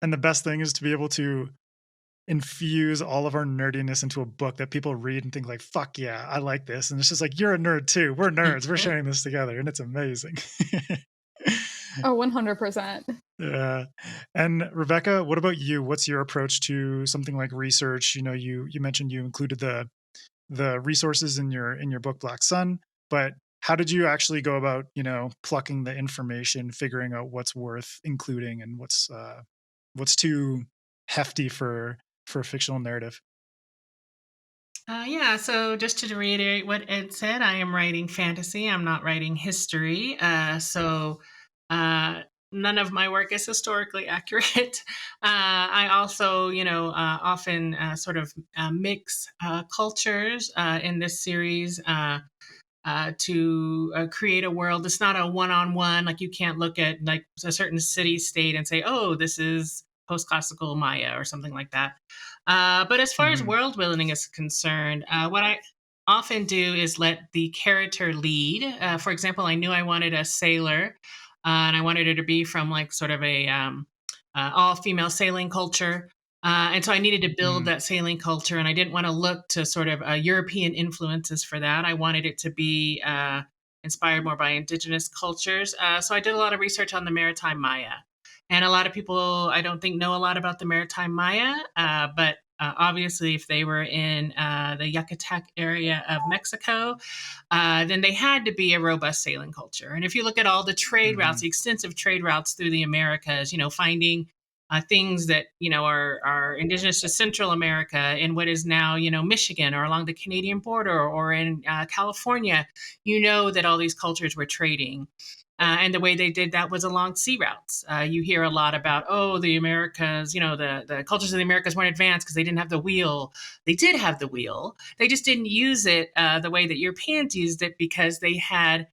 And the best thing is to be able to infuse all of our nerdiness into a book that people read and think like, fuck yeah, I like this. And it's just like, you're a nerd too. We're nerds. We're sharing this together. And it's amazing. Oh, 100%. Yeah. And Rebecca, what about you? What's your approach to something like research? You know, you mentioned you included the resources in your book Black Sun, but how did you actually go about, plucking the information, figuring out what's worth including and what's too hefty for a fictional narrative? Yeah, so just to reiterate what Ed said, I am writing fantasy. I'm not writing history. So none of my work is historically accurate. I also, often sort of mix cultures in this series to create a world. It's not a one-on-one, like you can't look at like a certain city state and say, oh, this is post-classical Maya or something like that. But as far as world building is concerned, what I often do is let the character lead. For example, I knew I wanted a sailor, and I wanted her to be from like sort of a all-female sailing culture. And so I needed to build that sailing culture, and I didn't want to look to sort of European influences for that. I wanted it to be inspired more by indigenous cultures. So I did a lot of research on the maritime Maya. And a lot of people, I don't think, know a lot about the maritime Maya, but obviously if they were in the Yucatan area of Mexico, then they had to be a robust sailing culture. And if you look at all the trade routes, the extensive trade routes through the Americas, finding things that, are indigenous to Central America in what is now, Michigan or along the Canadian border or in California, that all these cultures were trading. And the way they did that was along sea routes. You hear a lot about, the Americas, the cultures of the Americas weren't advanced because they didn't have the wheel. They did have the wheel. They just didn't use it the way that Europeans used it because they had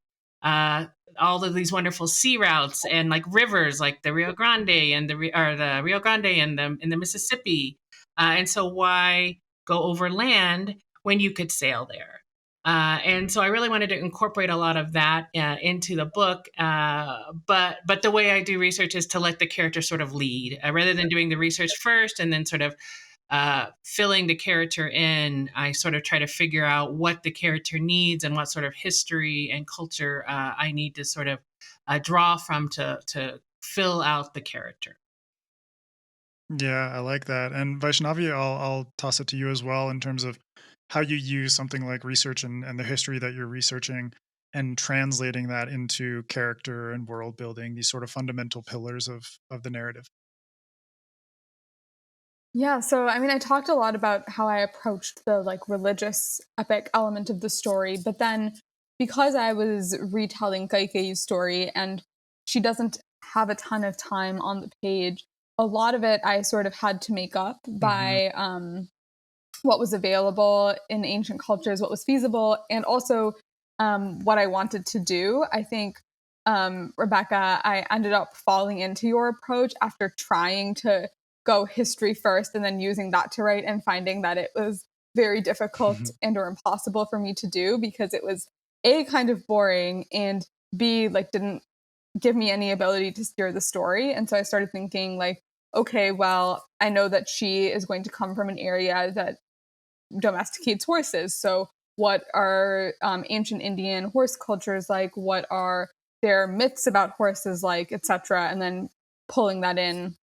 all of these wonderful sea routes and like rivers like the Rio Grande and the Rio Grande and the Mississippi. And so why go over land when you could sail there. And so I really wanted to incorporate a lot of that into the book. But the way I do research is to let the character sort of lead, rather than doing the research first and then sort of filling the character in. I sort of try to figure out what the character needs and what sort of history and culture I need to sort of draw from to fill out the character. Yeah, I like that. And Vaishnavi, I'll toss it to you as well in terms of how you use something like research and the history that you're researching and translating that into character and world building, these sort of fundamental pillars of the narrative. Yeah, so I mean, I talked a lot about how I approached the like religious epic element of the story, but then because I was retelling Kaikei's story and she doesn't have a ton of time on the page, a lot of it I sort of had to make up Hmm. by what was available in ancient cultures, what was feasible, and also what I wanted to do. I think, Rebecca, I ended up falling into your approach after trying to go history first and then using that to write and finding that it was very difficult and or impossible for me to do because it was A, kind of boring, and B, like didn't give me any ability to steer the story. And so I started thinking like, okay, well, I know that she is going to come from an area that domesticates horses. So, what are ancient Indian horse cultures like? What are their myths about horses like, etc.? And then pulling that in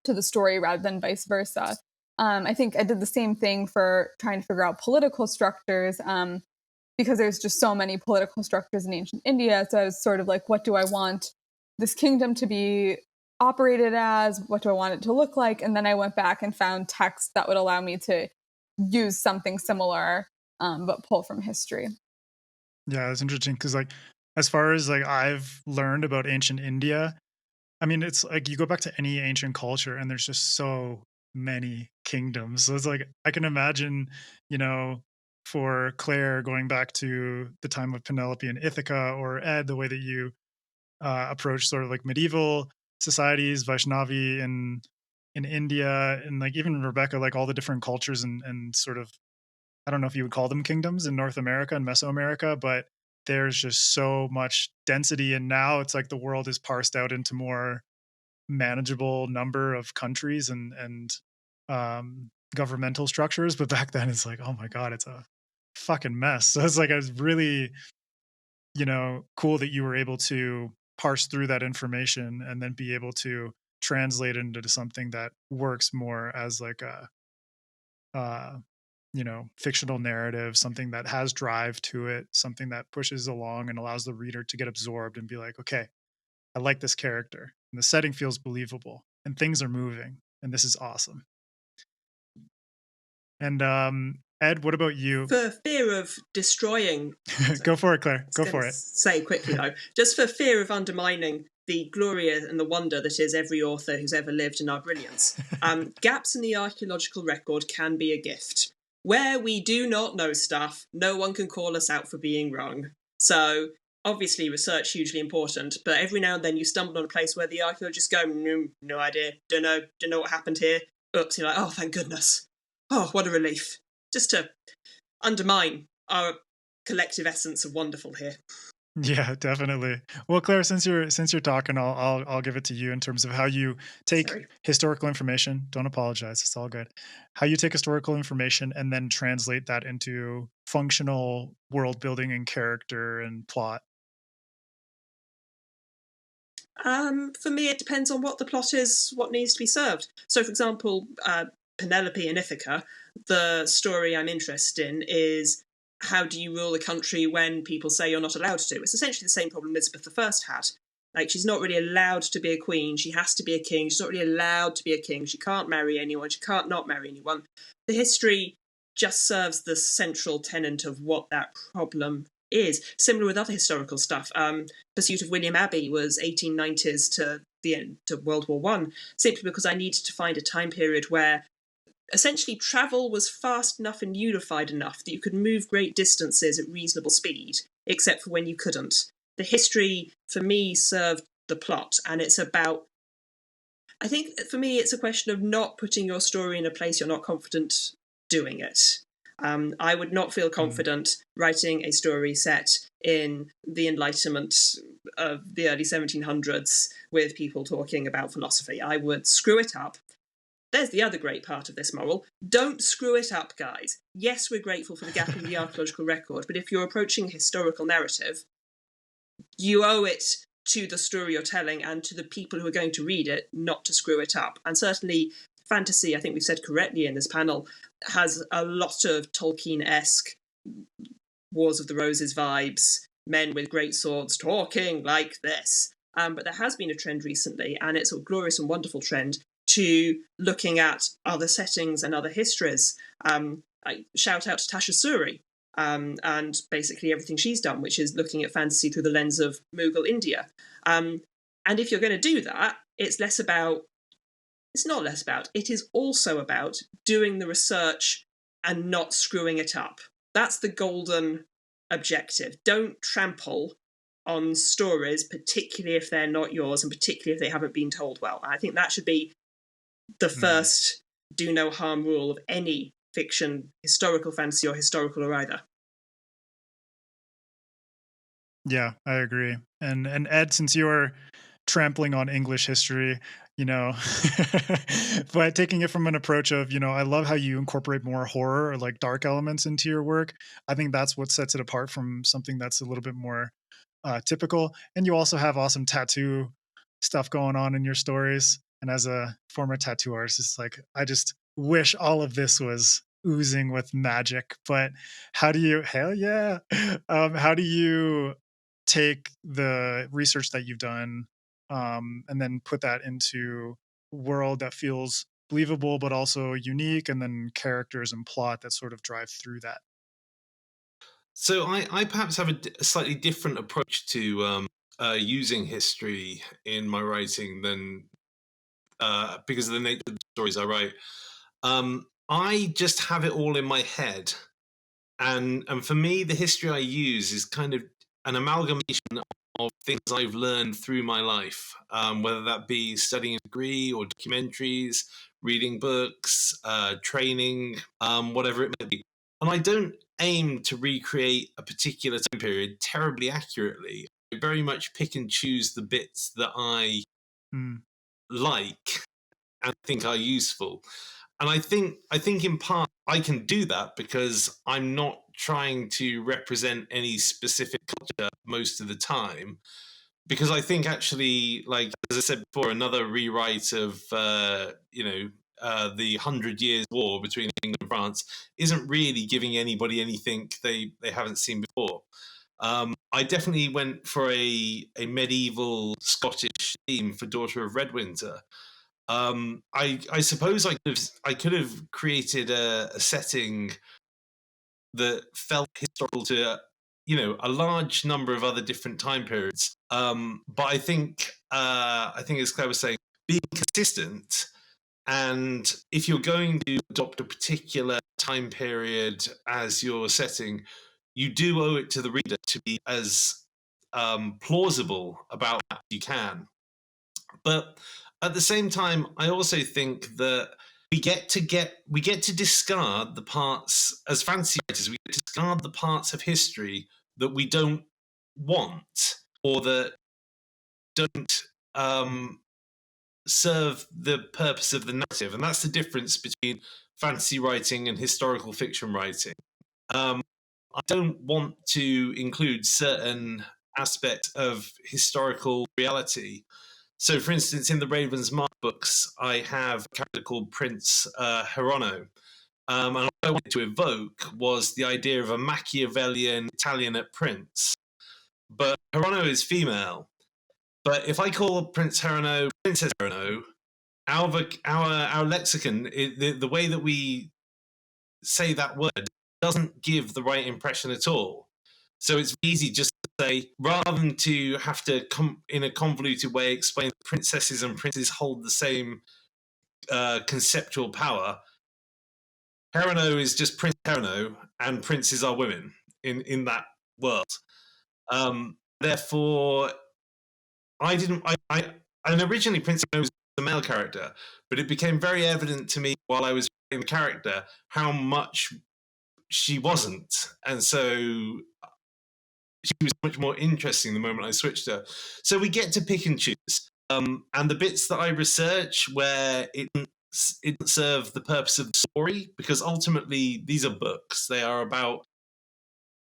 to the story rather than vice versa. I think I did the same thing for trying to figure out political structures because there's just so many political structures in ancient India. So I was sort of like, what do I want this kingdom to be operated as? What do I want it to look like? And then I went back and found texts that would allow me to use something similar, but pull from history. Yeah, it's interesting because, like, as far as like I've learned about ancient India, I mean, it's like you go back to any ancient culture and there's just so many kingdoms. So it's like I can imagine, you know, for Claire going back to the time of Penelope and Ithaca, or Ed, the way that you approach sort of like medieval societies, Vaishnavi in India, and like even Rebecca, like all the different cultures and sort of, I don't know if you would call them kingdoms in North America and Mesoamerica, but there's just so much density. And now it's like the world is parsed out into more manageable number of countries and governmental structures. But back then it's like, oh my God, it's a fucking mess. So it's like, it's really, cool that you were able to parse through that information and then be able to translate it into something that works more as like a, uh, fictional narrative, something that has drive to it, something that pushes along and allows the reader to get absorbed and be like, okay, I like this character and the setting feels believable and things are moving and this is awesome. And Ed, what about you? For fear of destroying, Go for it, Claire. I was Go going for to it. say quickly though, just for fear of undermining the glory and the wonder that is every author who's ever lived and our brilliance, gaps in the archaeological record can be a gift. Where we do not know stuff, no one can call us out for being wrong. So obviously research hugely important, but every now and then you stumble on a place where the archaeologists go, no idea, don't know what happened here. Oops, you're like, oh, thank goodness. Oh, what a relief. Just to undermine our collective essence of wonderful here. Yeah, definitely. Well, Claire, since you're talking, I'll give it to you in terms of how you take Sorry. historical information. Don't apologize; it's all good. How you take historical information and then translate that into functional world building and character and plot. For me, it depends on what the plot is, what needs to be served. So, for example, Penelope and Ithaca, the story I'm interested in is how do you rule a country when people say you're not allowed to? It's essentially the same problem Elizabeth I had. Like, she's not really allowed to be a queen. She has to be a king. She's not really allowed to be a king. She can't marry anyone. She can't not marry anyone. The history just serves the central tenet of what that problem is. Similar with other historical stuff. Pursuit of William Abbey was 1890s to the end to World War One, simply because I needed to find a time period where essentially travel was fast enough and unified enough that you could move great distances at reasonable speed, except for when you couldn't. The history, for me, served the plot, and it's about, I think for me, it's a question of not putting your story in a place you're not confident doing it. I would not feel confident writing a story set in the Enlightenment of the early 1700s with people talking about philosophy. I would screw it up. There's the other great part of this moral. Don't screw it up, guys. Yes, we're grateful for the gap in the archaeological record, but if you're approaching a historical narrative, you owe it to the story you're telling and to the people who are going to read it not to screw it up. And certainly fantasy, I think we've said correctly in this panel, has a lot of Tolkien-esque Wars of the Roses vibes, men with great swords talking like this. But there has been a trend recently, and it's a glorious and wonderful trend, to looking at other settings and other histories. I shout out to Tasha Suri and basically everything she's done, which is looking at fantasy through the lens of Mughal India. And if you're going to do that, it is also about doing the research and not screwing it up. That's the golden objective. Don't trample on stories, particularly if they're not yours and particularly if they haven't been told well. I think that should be the first do no harm rule of any fiction, historical fantasy or historical or either. Yeah, I agree. And Ed, since you're trampling on English history, but taking it from an approach of, I love how you incorporate more horror or like dark elements into your work. I think that's what sets it apart from something that's a little bit more typical. And you also have awesome tattoo stuff going on in your stories. And as a former tattoo artist, it's like, I just wish all of this was oozing with magic. But how do you, hell yeah, how do you take the research that you've done and then put that into a world that feels believable but also unique, and then characters and plot that sort of drive through that? So I perhaps have a slightly different approach to using history in my writing than because of the nature of the stories I write. I just have it all in my head, and for me, the history I use is kind of an amalgamation of things I've learned through my life, whether that be studying a degree or documentaries, reading books, training, whatever it may be. And I don't aim to recreate a particular time period terribly accurately. I very much pick and choose the bits that I like and think are useful. And I think in part I can do that because I'm not trying to represent any specific culture most of the time. Because I think actually, like as I said before, another rewrite of the 100 Years' War between England and France isn't really giving anybody anything they haven't seen before. I definitely went for a medieval Scottish theme for Daughter of Redwinter. I suppose I could have created a setting that felt historical to a large number of other different time periods. But I think as Claire was saying, being consistent, and if you're going to adopt a particular time period as your setting, you do owe it to the reader to be as plausible about that as you can. But at the same time, I also think that we get to discard the parts as fantasy writers. We get to discard the parts of history that we don't want or that don't serve the purpose of the narrative, and that's the difference between fantasy writing and historical fiction writing. I don't want to include certain aspects of historical reality. So, for instance, in the Raven's Mark books, I have a character called Prince Hirono. And what I wanted to evoke was the idea of a Machiavellian Italianate prince. But Hirono is female. But if I call Prince Hirono Princess Hirono, our lexicon, the way that we say that word, doesn't give the right impression at all. So it's easy just to say, rather than to have to in a convoluted way explain that princesses and princes hold the same conceptual power, Hirono is just Prince Hirono, and princes are women in that world. Therefore, and originally Prince Hirono was a male character, but it became very evident to me while I was writing the character how much she wasn't. And so she was much more interesting the moment I switched her. So we get to pick and choose. And the bits that I research where it didn't serve the purpose of the story, because ultimately these are books. They are about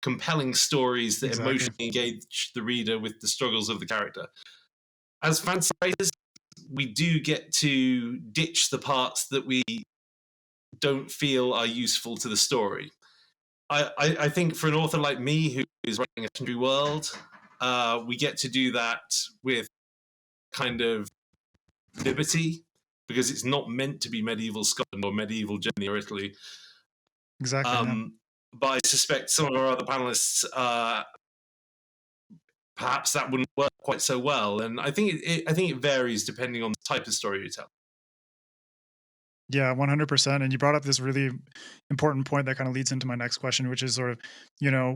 compelling stories that emotionally engage the reader with the struggles of the character. As fantasy writers, we do get to ditch the parts that we don't feel are useful to the story. I think for an author like me who is writing a country world, we get to do that with kind of liberty, because it's not meant to be medieval Scotland or medieval Germany or Italy. Exactly. But I suspect some of our other panelists, perhaps that wouldn't work quite so well. And I think it varies depending on the type of story you tell. Yeah, 100%. And you brought up this really important point that kind of leads into my next question, which is sort of,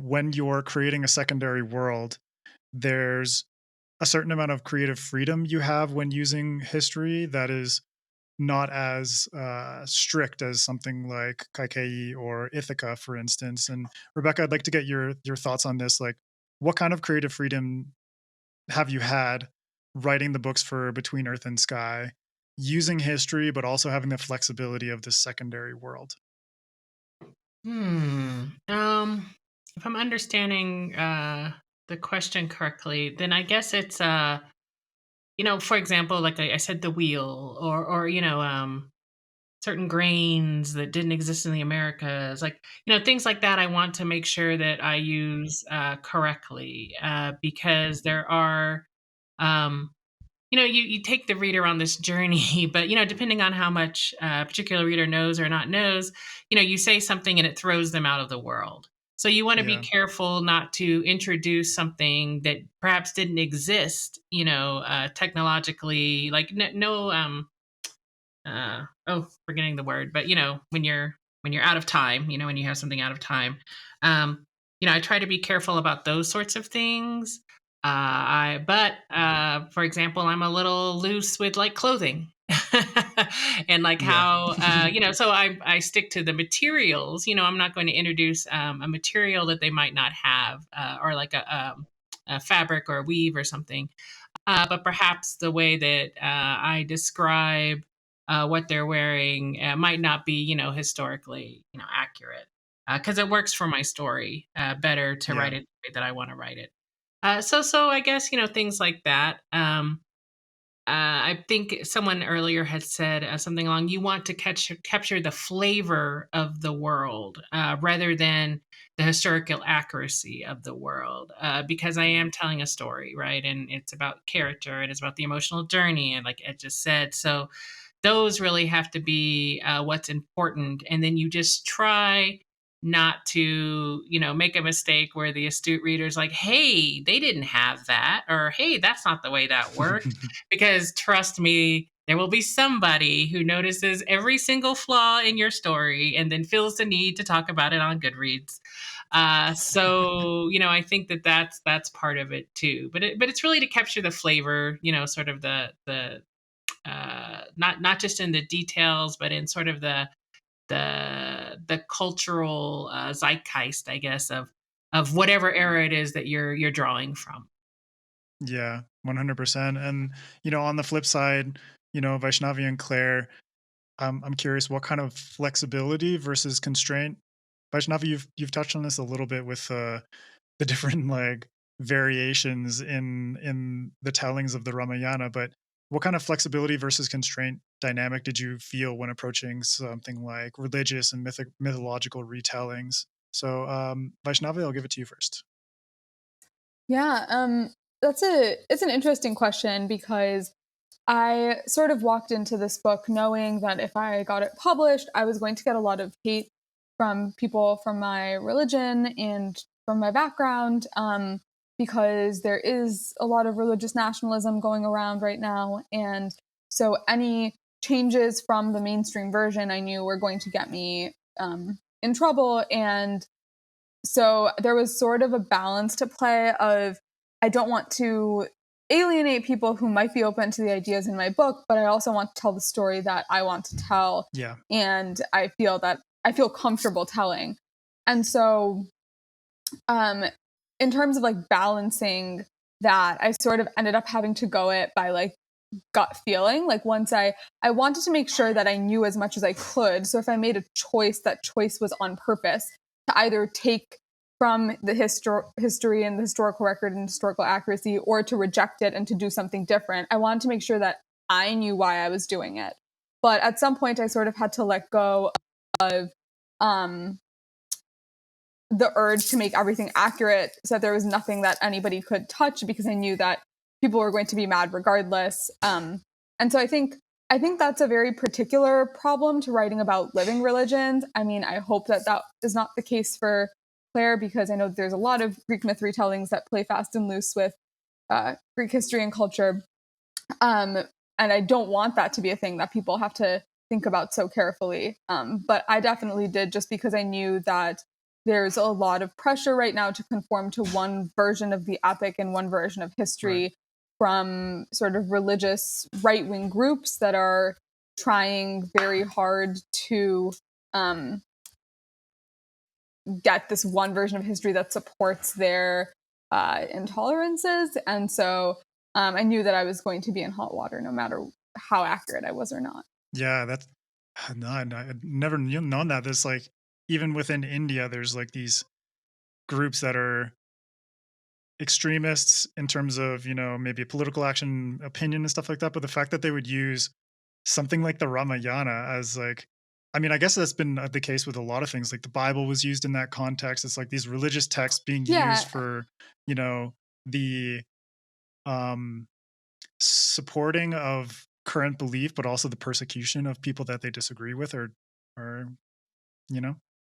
when you're creating a secondary world, there's a certain amount of creative freedom you have when using history that is not as strict as something like Kaikei or Ithaca, for instance. And Rebecca, I'd like to get your thoughts on this. Like, what kind of creative freedom have you had writing the books for Between Earth and Sky, using history, but also having the flexibility of this secondary world? If I'm understanding the question correctly, then I guess it's for example, like I said, the wheel, or certain grains that didn't exist in the Americas, like things like that. I want to make sure that I use correctly, because there are you take the reader on this journey, but depending on how much a particular reader knows or not knows, you say something and it throws them out of the world. So you want to be Yeah. careful not to introduce something that perhaps didn't exist, technologically, like forgetting the word, but when you're out of time, when you have something out of time, I try to be careful about those sorts of things. For example, I'm a little loose with like clothing. And like Yeah. how so I stick to the materials. I'm not going to introduce a material that they might not have, or like a fabric or a weave or something. But perhaps the way that I describe what they're wearing might not be, historically, accurate, because it works for my story better to Yeah. write it the way that I want to write it. So I guess things like that. I think someone earlier had said something along, you want to capture the flavor of the world rather than the historical accuracy of the world, because I am telling a story, right? And it's about character and it's about the emotional journey, and like Ed just said. So those really have to be what's important. And then you just try not to, make a mistake where the astute reader's like, hey, they didn't have that, or hey, that's not the way that worked. Because trust me, there will be somebody who notices every single flaw in your story and then feels the need to talk about it on Goodreads. So I think that's part of it too. But it's really to capture the flavor, sort of the not just in the details, but in sort of the cultural zeitgeist, I guess, of whatever era it is that you're drawing from. Yeah, 100%. And, on the flip side, Vaishnavi and Claire, I'm curious what kind of flexibility versus constraint. Vaishnavi, you've touched on this a little bit with the different like variations in the tellings of the Ramayana, but what kind of flexibility versus constraint dynamic did you feel when approaching something like religious and mythological retellings? So, Vaishnavi, I'll give it to you first. Yeah, it's an interesting question, because I sort of walked into this book knowing that if I got it published, I was going to get a lot of hate from people from my religion and from my background, because there is a lot of religious nationalism going around right now. And so any changes from the mainstream version I knew were going to get me in trouble. And so there was sort of a balance to play of, I don't want to alienate people who might be open to the ideas in my book, but I also want to tell the story that I want to tell. Yeah. And I feel comfortable telling. And so in terms of like balancing that, I sort of ended up having to go it by like gut feeling. Like once I wanted to make sure that I knew as much as I could. So if I made a choice, that choice was on purpose to either take from the history and the historical record and historical accuracy, or to reject it and to do something different. I wanted to make sure that I knew why I was doing it. But at some point I sort of had to let go of the urge to make everything accurate, so that there was nothing that anybody could touch, because I knew that people were going to be mad regardless. And so I think that's a very particular problem to writing about living religions. I mean, I hope that is not the case for Claire, because I know there's a lot of Greek myth retellings that play fast and loose with Greek history and culture. And I don't want that to be a thing that people have to think about so carefully. But I definitely did, just because I knew that there's a lot of pressure right now to conform to one version of the epic and one version of history, right, from sort of religious right-wing groups that are trying very hard to get this one version of history that supports their intolerances. And so I knew that I was going to be in hot water no matter how accurate I was or not. Yeah, that's no, I'd never known that. There's like, even within India, there's like these groups that are extremists in terms of, maybe political action, opinion and stuff like that. But the fact that they would use something like the Ramayana as like, I mean, I guess that's been the case with a lot of things. Like the Bible was used in that context. It's like these religious texts being used for, the supporting of current belief, but also the persecution of people that they disagree with, or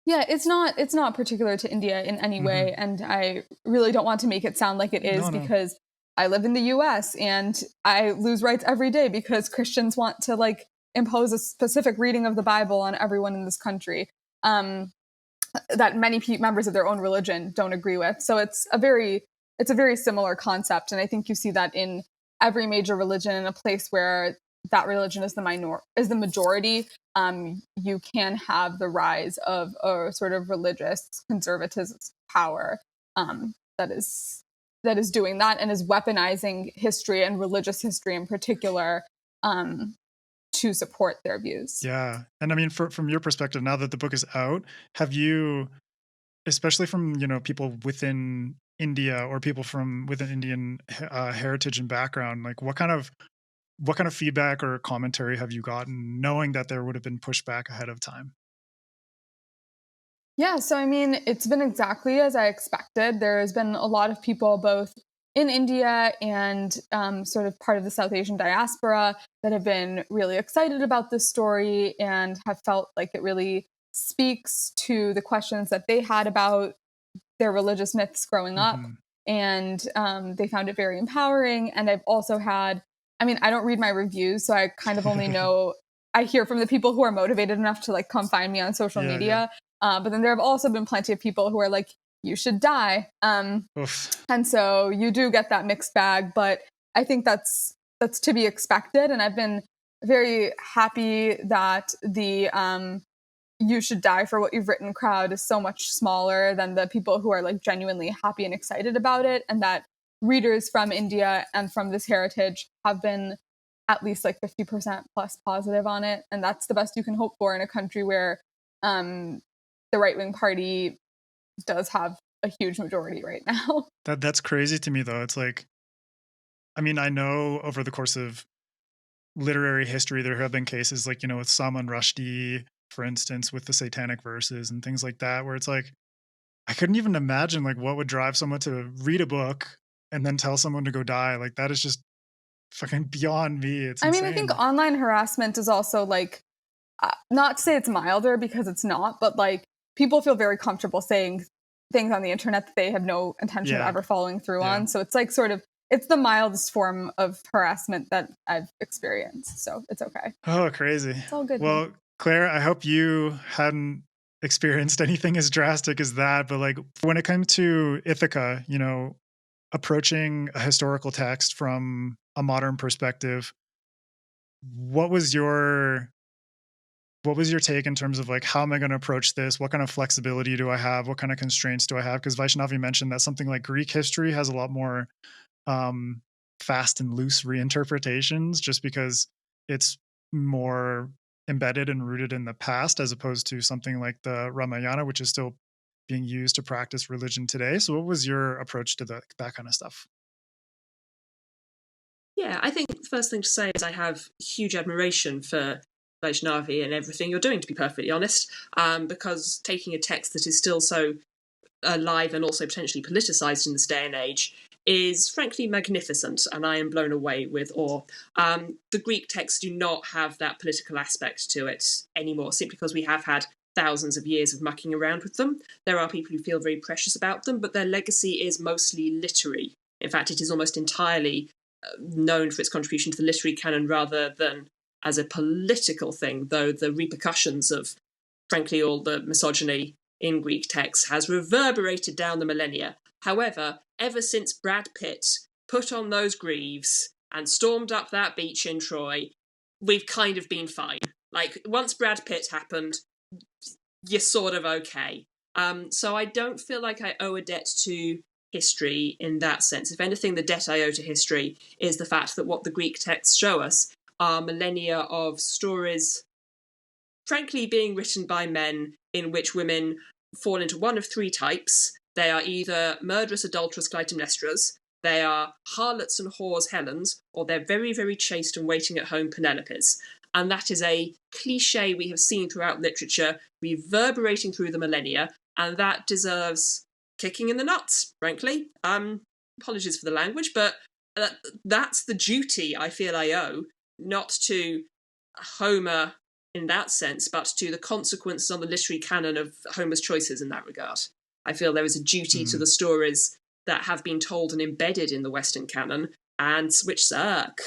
Yeah, it's not particular to India in any way, and I really don't want to make it sound like it is, because I live in the US and I lose rights every day because Christians want to like impose a specific reading of the Bible on everyone in this country that many members of their own religion don't agree with. So it's a very similar concept, and I think you see that in every major religion. In a place where that religion is the majority, you can have the rise of a sort of religious conservatism power that is doing that, and is weaponizing history and religious history in particular to support their views. Yeah. And I mean, from your perspective, now that the book is out, have you, especially from, people within India or people from within Indian heritage and background, like what kind of feedback or commentary have you gotten, knowing that there would have been pushback ahead of time? Yeah, so I mean, it's been exactly as I expected. There has been a lot of people, both in India and sort of part of the South Asian diaspora, that have been really excited about this story and have felt like it really speaks to the questions that they had about their religious myths growing up. And they found it very empowering. And I've also had, I mean, I don't read my reviews, so I kind of only know, I hear from the people who are motivated enough to like come find me on social media. But then there have also been plenty of people who are like, you should die. And so you do get that mixed bag, but I think that's to be expected. And I've been very happy that the you should die for what you've written crowd is so much smaller than the people who are like genuinely happy and excited about it, and that readers from India and from this heritage have been at least like 50% plus positive on it. And that's the best you can hope for in a country where the right-wing party does have a huge majority right now. That's crazy to me, though. It's like, I mean, I know over the course of literary history, there have been cases like, with Salman Rushdie, for instance, with the satanic verses and things like that, where it's like, I couldn't even imagine like what would drive someone to read a book and then tell someone to go die. Like that is just fucking beyond me. It's insane. I think online harassment is also like, not to say it's milder, because it's not, but like people feel very comfortable saying things on the internet that they have no intention of ever following through on. So it's like sort of, it's the mildest form of harassment that I've experienced. So it's okay. Oh, crazy. It's all good. Well, Claire, I hope you hadn't experienced anything as drastic as that. But like when it comes to Ithaca, approaching a historical text from a modern perspective, what was your take in terms of like, how am I going to approach this? What kind of flexibility do I have? What kind of constraints do I have? Because Vaishnavi mentioned that something like Greek history has a lot more um, fast and loose reinterpretations, just because it's more embedded and rooted in the past, as opposed to something like the Ramayana, which is still being used to practice religion today. So, what was your approach to that kind of stuff? Yeah, I think the first thing to say is I have huge admiration for Vaishnavi and everything you're doing, to be perfectly honest, because taking a text that is still so alive and also potentially politicized in this day and age is frankly magnificent, and I am blown away with awe. The Greek texts do not have that political aspect to it anymore, simply because we have had thousands of years of mucking around with them. There are people who feel very precious about them, but their legacy is mostly literary. In fact, it is almost entirely known for its contribution to the literary canon rather than as a political thing, though the repercussions of, frankly, all the misogyny in Greek texts has reverberated down the millennia. However, ever since Brad Pitt put on those greaves and stormed up that beach in Troy, we've kind of been fine. Like, once Brad Pitt happened, you're sort of okay. So I don't feel like I owe a debt to history in that sense. If anything, the debt I owe to history is the fact that what the Greek texts show us are millennia of stories, frankly, being written by men in which women fall into one of three types. They are either murderous, adulterous Clytemnestras, they are harlots and whores Helens, or they're very, very chaste and waiting at home Penelopes. And that is a cliche we have seen throughout literature, reverberating through the millennia, and that deserves kicking in the nuts, frankly. Apologies for the language, but that's the duty I feel I owe, not to Homer in that sense, but to the consequences on the literary canon of Homer's choices in that regard. I feel there is a duty to the stories that have been told and embedded in the Western canon, and which suck.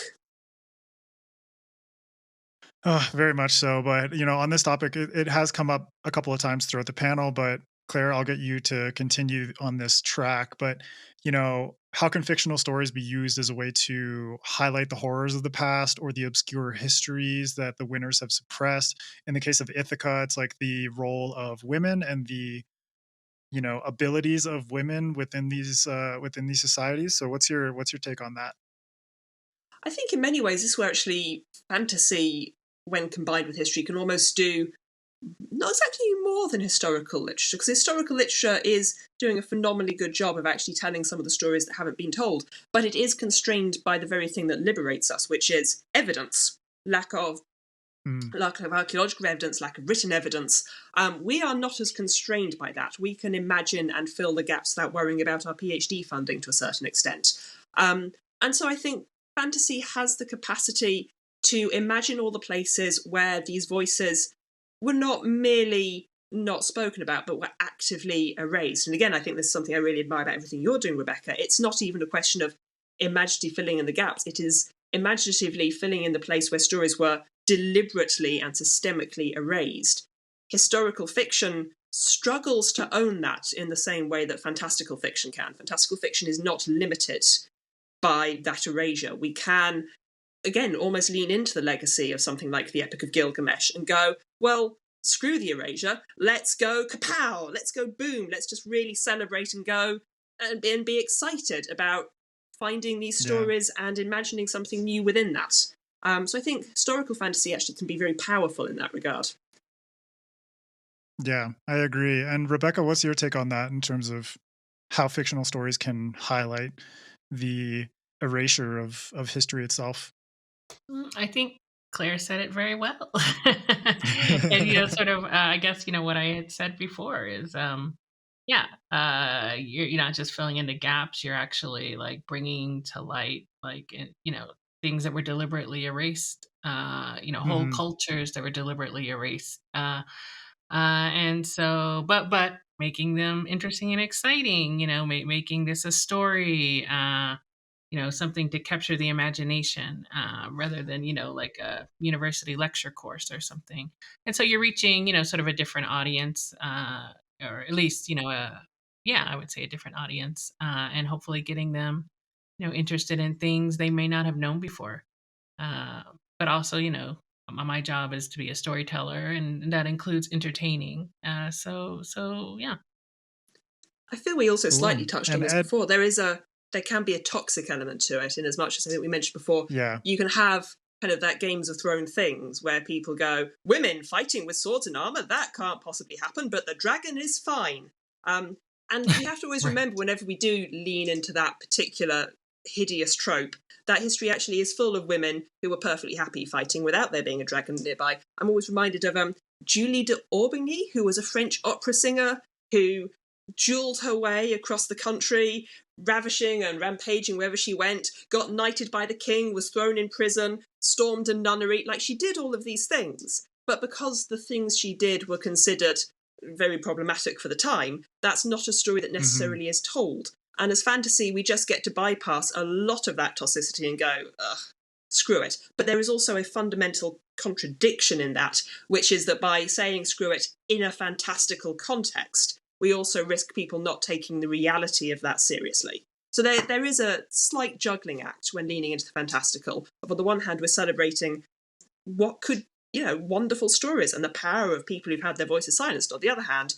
Very much so. But, on this topic, it has come up a couple of times throughout the panel. But, Claire, I'll get you to continue on this track. But, how can fictional stories be used as a way to highlight the horrors of the past or the obscure histories that the winners have suppressed? In the case of Ithaca, it's like the role of women and the abilities of women within these societies. So what's your take on that? I think in many ways this is where actually fantasy, when combined with history, can almost do not exactly more than historical literature, because historical literature is doing a phenomenally good job of actually telling some of the stories that haven't been told, but it is constrained by the very thing that liberates us, which is evidence, lack of archaeological evidence, lack of written evidence. We are not as constrained by that. We can imagine and fill the gaps without worrying about our PhD funding to a certain extent. And so I think fantasy has the capacity to imagine all the places where these voices were not merely not spoken about, but were actively erased. And again, I think this is something I really admire about everything you're doing, Rebecca. It's not even a question of imaginatively filling in the gaps. It is imaginatively filling in the place where stories were deliberately and systemically erased. Historical fiction struggles to own that in the same way that fantastical fiction can. Fantastical fiction is not limited by that erasure. We can, again, almost lean into the legacy of something like the Epic of Gilgamesh and go, well, screw the erasure, let's go kapow, let's go boom, let's just really celebrate and go and be excited about finding these stories and imagining something new within that. So I think historical fantasy actually can be very powerful in that regard. Yeah, I agree. And Rebecca, what's your take on that in terms of how fictional stories can highlight the erasure of history itself? I think Claire said it very well. And, sort of, I guess, what I had said before is, yeah, you're not just filling in the gaps, you're actually like bringing to light, like, things that were deliberately erased, whole Mhm. cultures that were deliberately erased. And so, but making them interesting and exciting, making this a story, something to capture the imagination, rather than, like a university lecture course or something. And so you're reaching, sort of a different audience, or at least, yeah, I would say a different audience, and hopefully getting them, interested in things they may not have known before. Uh, but also, my job is to be a storyteller, and that includes entertaining. So yeah. I feel we also Cool. slightly touched on And this Ed, before. There can be a toxic element to it, in as much as I think we mentioned before. yeah. You can have kind of that Games of Thrones things where people go, women fighting with swords and armor, that can't possibly happen, but the dragon is fine. And we have to always Right. remember, whenever we do lean into that particular hideous trope, that history actually is full of women who were perfectly happy fighting without there being a dragon nearby. I'm always reminded of Julie de Aubigny, who was a French opera singer who jeweled her way across the country, ravishing and rampaging wherever she went, got knighted by the king, was thrown in prison, stormed a nunnery. Like, she did all of these things. But because the things she did were considered very problematic for the time, that's not a story that Hmm. necessarily is told. And as fantasy, we just get to bypass a lot of that toxicity and go, ugh, screw it. But there is also a fundamental contradiction in that, which is that by saying screw it in a fantastical context, we also risk people not taking the reality of that seriously. So there is a slight juggling act when leaning into the fantastical. On the one hand, we're celebrating what could, wonderful stories and the power of people who've had their voices silenced. On the other hand,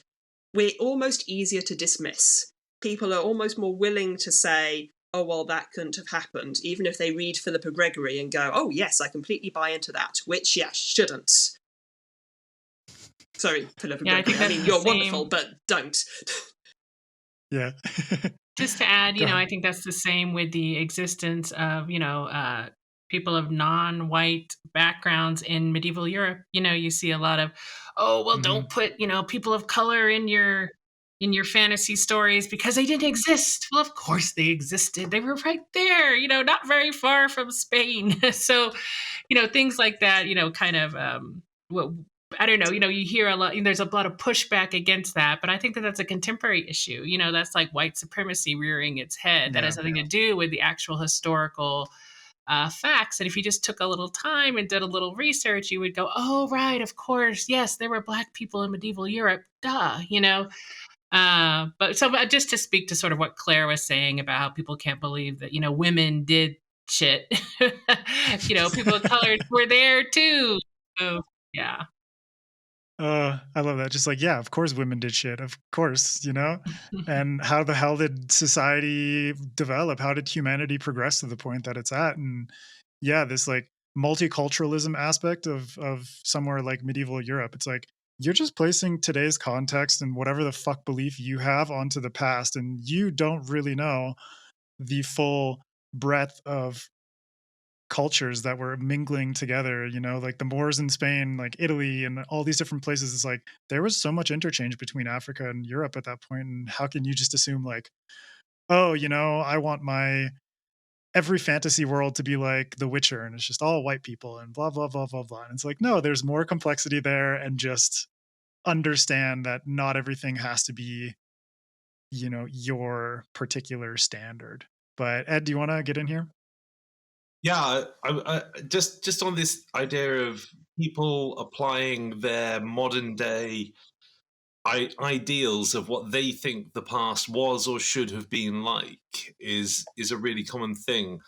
we're almost easier to dismiss. People are almost more willing to say, oh, well, that couldn't have happened, even if they read Philippa Gregory and go, oh, yes, I completely buy into that, which, yeah, shouldn't. Sorry, Philippa Yeah, I think Gregory. I that's mean, the you're wonderful, same. but don't. Yeah. Just to add, Go ahead. I think that's the same with the existence of, people of non-white backgrounds in medieval Europe. You see a lot of, oh, well, Hmm. don't put, people of color in your fantasy stories because they didn't exist. Well, of course they existed. They were right there, not very far from Spain. So, things like that, kind of, what I don't know, you hear a lot, there's a lot of pushback against that, but I think that that's a contemporary issue. That's like white supremacy rearing its head. That has Yeah. nothing to do with the actual historical facts. And if you just took a little time and did a little research, you would go, oh, right, of course, yes, there were Black people in medieval Europe, duh. But just to speak to sort of what Claire was saying about how people can't believe that, women did shit. People of color were there too. So, yeah. I love that. Just like, yeah, of course women did shit. Of course, And how the hell did society develop? How did humanity progress to the point that it's at? And yeah, this like multiculturalism aspect of somewhere like medieval Europe. It's like you're just placing today's context and whatever the fuck belief you have onto the past, and you don't really know the full breadth of cultures that were mingling together, like the Moors in Spain, like Italy and all these different places. It's like there was so much interchange between Africa and Europe at that point. And how can you just assume like, oh, I want my every fantasy world to be like The Witcher and it's just all white people and blah blah blah blah blah. And it's like, no, there's more complexity there, and just understand that not everything has to be, your particular standard. But Ed, do you want to get in here? Yeah, just on this idea of people applying their modern day ideals of what they think the past was or should have been like is a really common thing.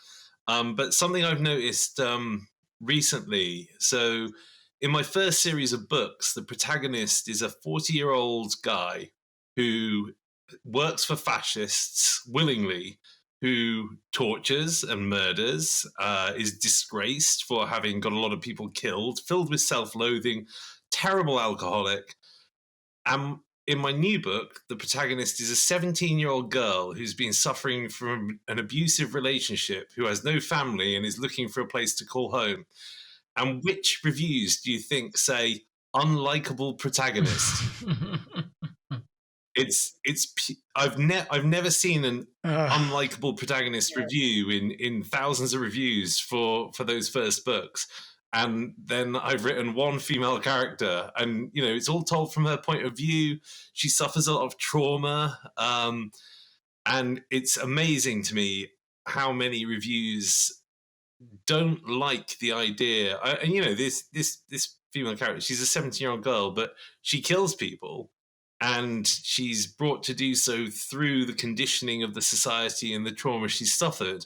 But something I've noticed recently. So, in my first series of books, the protagonist is a 40-year-old guy who works for fascists willingly, who tortures and murders, is disgraced for having got a lot of people killed, filled with self loathing, terrible alcoholic. And in my new book, the protagonist is a 17-year-old girl who's been suffering from an abusive relationship, who has no family and is looking for a place to call home. And which reviews do you think say unlikable protagonist? I've never seen an Uh, unlikable protagonist review in thousands of reviews for those first books. And then I've written one female character, and it's all told from her point of view. She suffers a lot of trauma, and it's amazing to me how many reviews don't like the idea. And this female character, she's a 17-year-old girl, but she kills people, and she's brought to do so through the conditioning of the society and the trauma she's suffered.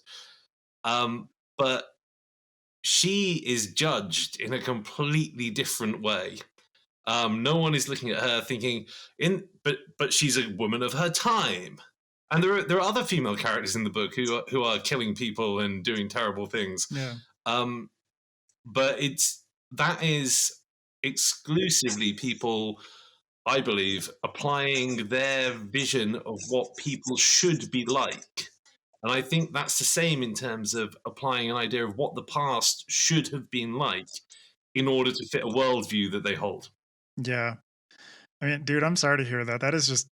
But she is judged in a completely different way. No one is looking at her thinking, but she's a woman of her time. And there are other female characters in the book who are killing people and doing terrible things. Yeah. But that is exclusively people, I believe, applying their vision of what people should be like. And I think that's the same in terms of applying an idea of what the past should have been like in order to fit a worldview that they hold. Yeah. I mean, dude, I'm sorry to hear that. That is just,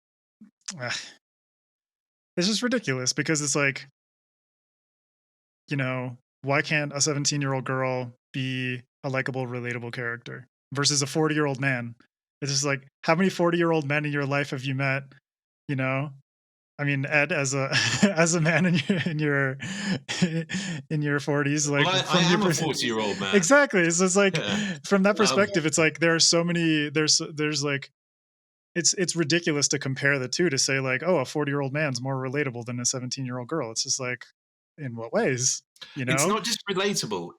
it's just ridiculous because it's like, why can't a 17-year-old girl be a likable, relatable character versus a 40-year-old man? It's just like, how many 40-year-old men in your life have you met? I mean, Ed, as a as a man in your 40s, like well, I am a 40-year-old man. Exactly. So it's like from that perspective, it's like there are so many. There's like it's ridiculous to compare the two to say like, oh, a 40-year-old man's more relatable than a 17-year-old girl. It's just like, in what ways? It's not just relatable.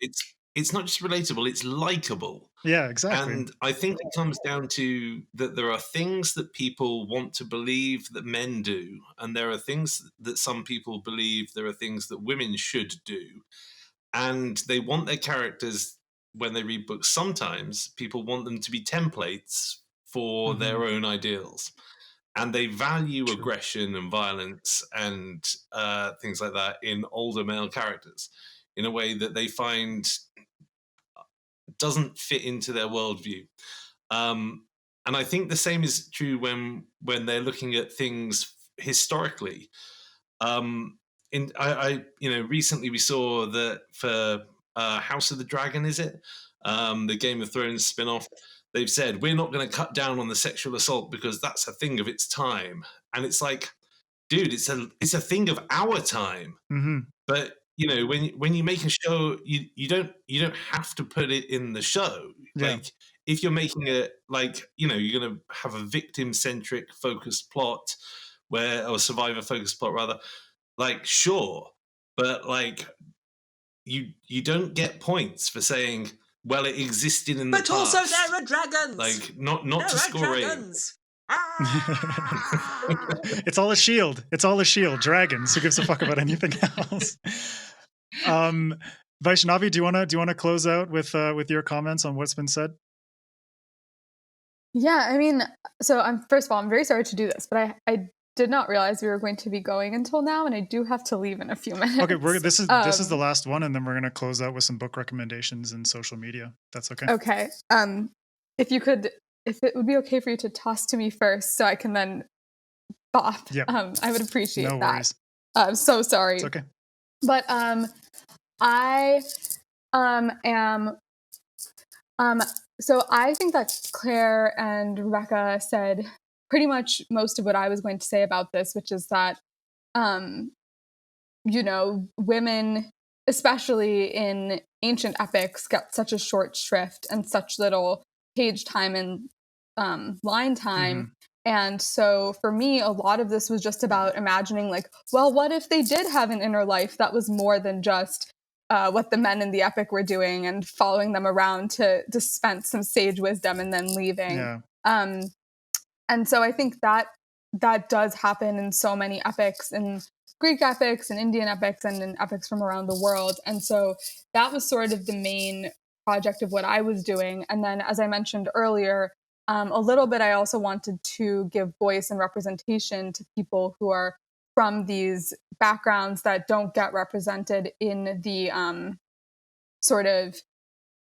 It's not just relatable. It's likable. Yeah, exactly. And I think it comes down to that there are things that people want to believe that men do, and there are things that some people believe there are things that women should do. And they want their characters, when they read books, sometimes people want them to be templates for their own ideals. And they value aggression and violence and things like that in older male characters in a way that they find doesn't fit into their worldview. And I think the same is true when they're looking at things historically. Recently we saw that for House of the Dragon, is it? The Game of Thrones spin-off, they've said, we're not going to cut down on the sexual assault because that's a thing of its time. And it's like, dude, it's a thing of our time. But when you make a show, you don't have to put it in the show. Yeah. Like if you're making it like, you're going to have a victim-centric focused plot or survivor-focused plot rather, like, sure. But like you don't get points for saying, well, it existed in the past. But also there are dragons. Like not to score ratings. It's all a shield. It's all a shield. Dragons. Who gives a fuck about anything else? Vaishnavi, do you want to close out with your comments on what's been said? Yeah, I mean, so first of all, I'm very sorry to do this, but I did not realize we were going to be going until now, and I do have to leave in a few minutes. Okay, this is the last one, and then we're going to close out with some book recommendations and social media. That's okay. Okay. If it would be okay for you to toss to me first, so I can then bop. Yep. I would appreciate that. No worries. I'm so sorry. It's okay. But I am. So I think that Claire and Rebecca said pretty much most of what I was going to say about this, which is that, women, especially in ancient epics, get such a short shrift and such little page time and line time. And so for me, a lot of this was just about imagining like, well, what if they did have an inner life that was more than just what the men in the epic were doing and following them around to dispense some sage wisdom and then leaving. Yeah. And so I think that does happen in so many epics, in Greek epics and Indian epics and in epics from around the world. And so that was sort of the main project of what I was doing. And then, as I mentioned earlier, a little bit, I also wanted to give voice and representation to people who are from these backgrounds that don't get represented in the sort of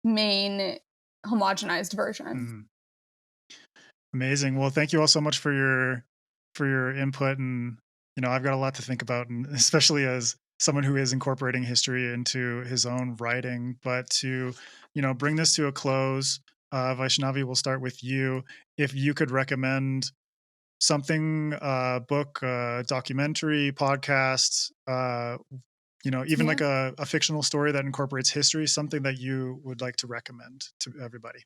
main homogenized version. Amazing. Well, thank you all so much for your input, and I've got a lot to think about, and especially as someone who is incorporating history into his own writing. But to bring this to a close, Vaishnavi, we'll start with you. If you could recommend something, book, documentary, podcast, even like a fictional story that incorporates history, something that you would like to recommend to everybody.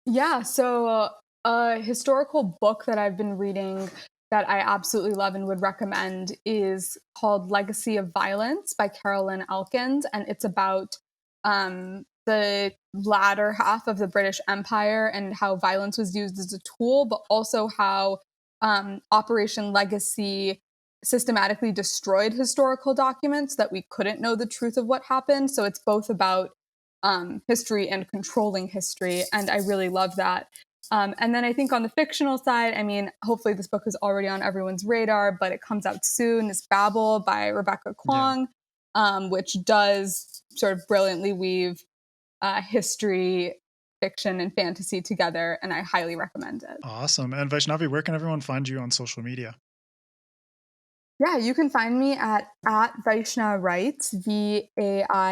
Yeah. So A historical book that I've been reading that I absolutely love and would recommend is called Legacy of Violence by Carolyn Elkins. And it's about the latter half of the British Empire and how violence was used as a tool, but also how Operation Legacy systematically destroyed historical documents that we couldn't know the truth of what happened. So it's both about history and controlling history. And I really love that. And then I think on the fictional side, I mean, hopefully this book is already on everyone's radar, but it comes out soon, is Babel by Rebecca Kwong, which does sort of brilliantly weave history, fiction, and fantasy together, and I highly recommend it. Awesome. And Vaishnavi, where can everyone find you on social media? Yeah, you can find me at Vaishna Writes, VAISHNAWRITES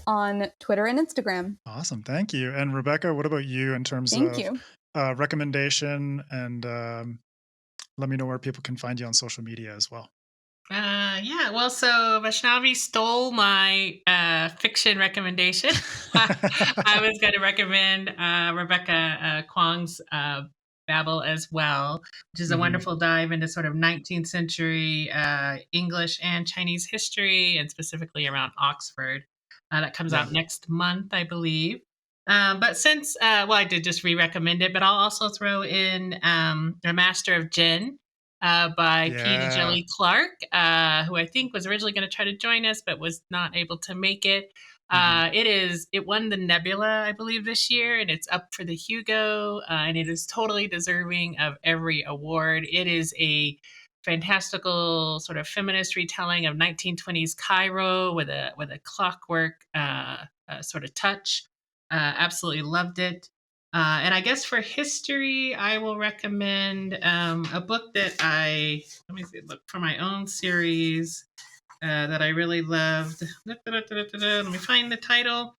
on Twitter and Instagram. Awesome. Thank you. And Rebecca, what about you in terms Thank of you. recommendation? And let me know where people can find you on social media as well. Yeah, well, so Vaishnavi stole my fiction recommendation. I was going to recommend Rebecca Kwong's Babel as well, which is a wonderful dive into sort of 19th century English and Chinese history, and specifically around Oxford. That comes out next month, I believe. But since, I did just re-recommend it, but I'll also throw in The Master of Jin by P. Djeli Clark, who I think was originally going to try to join us, but was not able to make it. It won the Nebula, I believe, this year, and it's up for the Hugo, and it is totally deserving of every award. It is a fantastical sort of feminist retelling of 1920s Cairo with a clockwork sort of touch. Absolutely loved it. And I guess for history, I will recommend a book that look for my own series that I really loved. Let me find the title.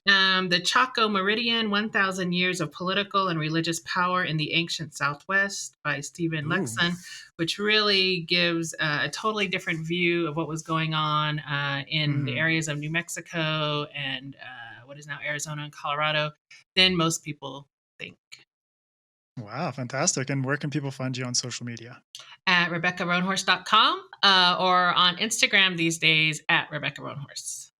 The Chaco Meridian, 1,000 Years of Political and Religious Power in the Ancient Southwest by Stephen Lexon, which really gives a totally different view of what was going on in the areas of New Mexico and what is now Arizona and Colorado than most people think. Wow, fantastic. And where can people find you on social media? At RebeccaRoanhorse.com or on Instagram these days at Rebecca Roanhorse.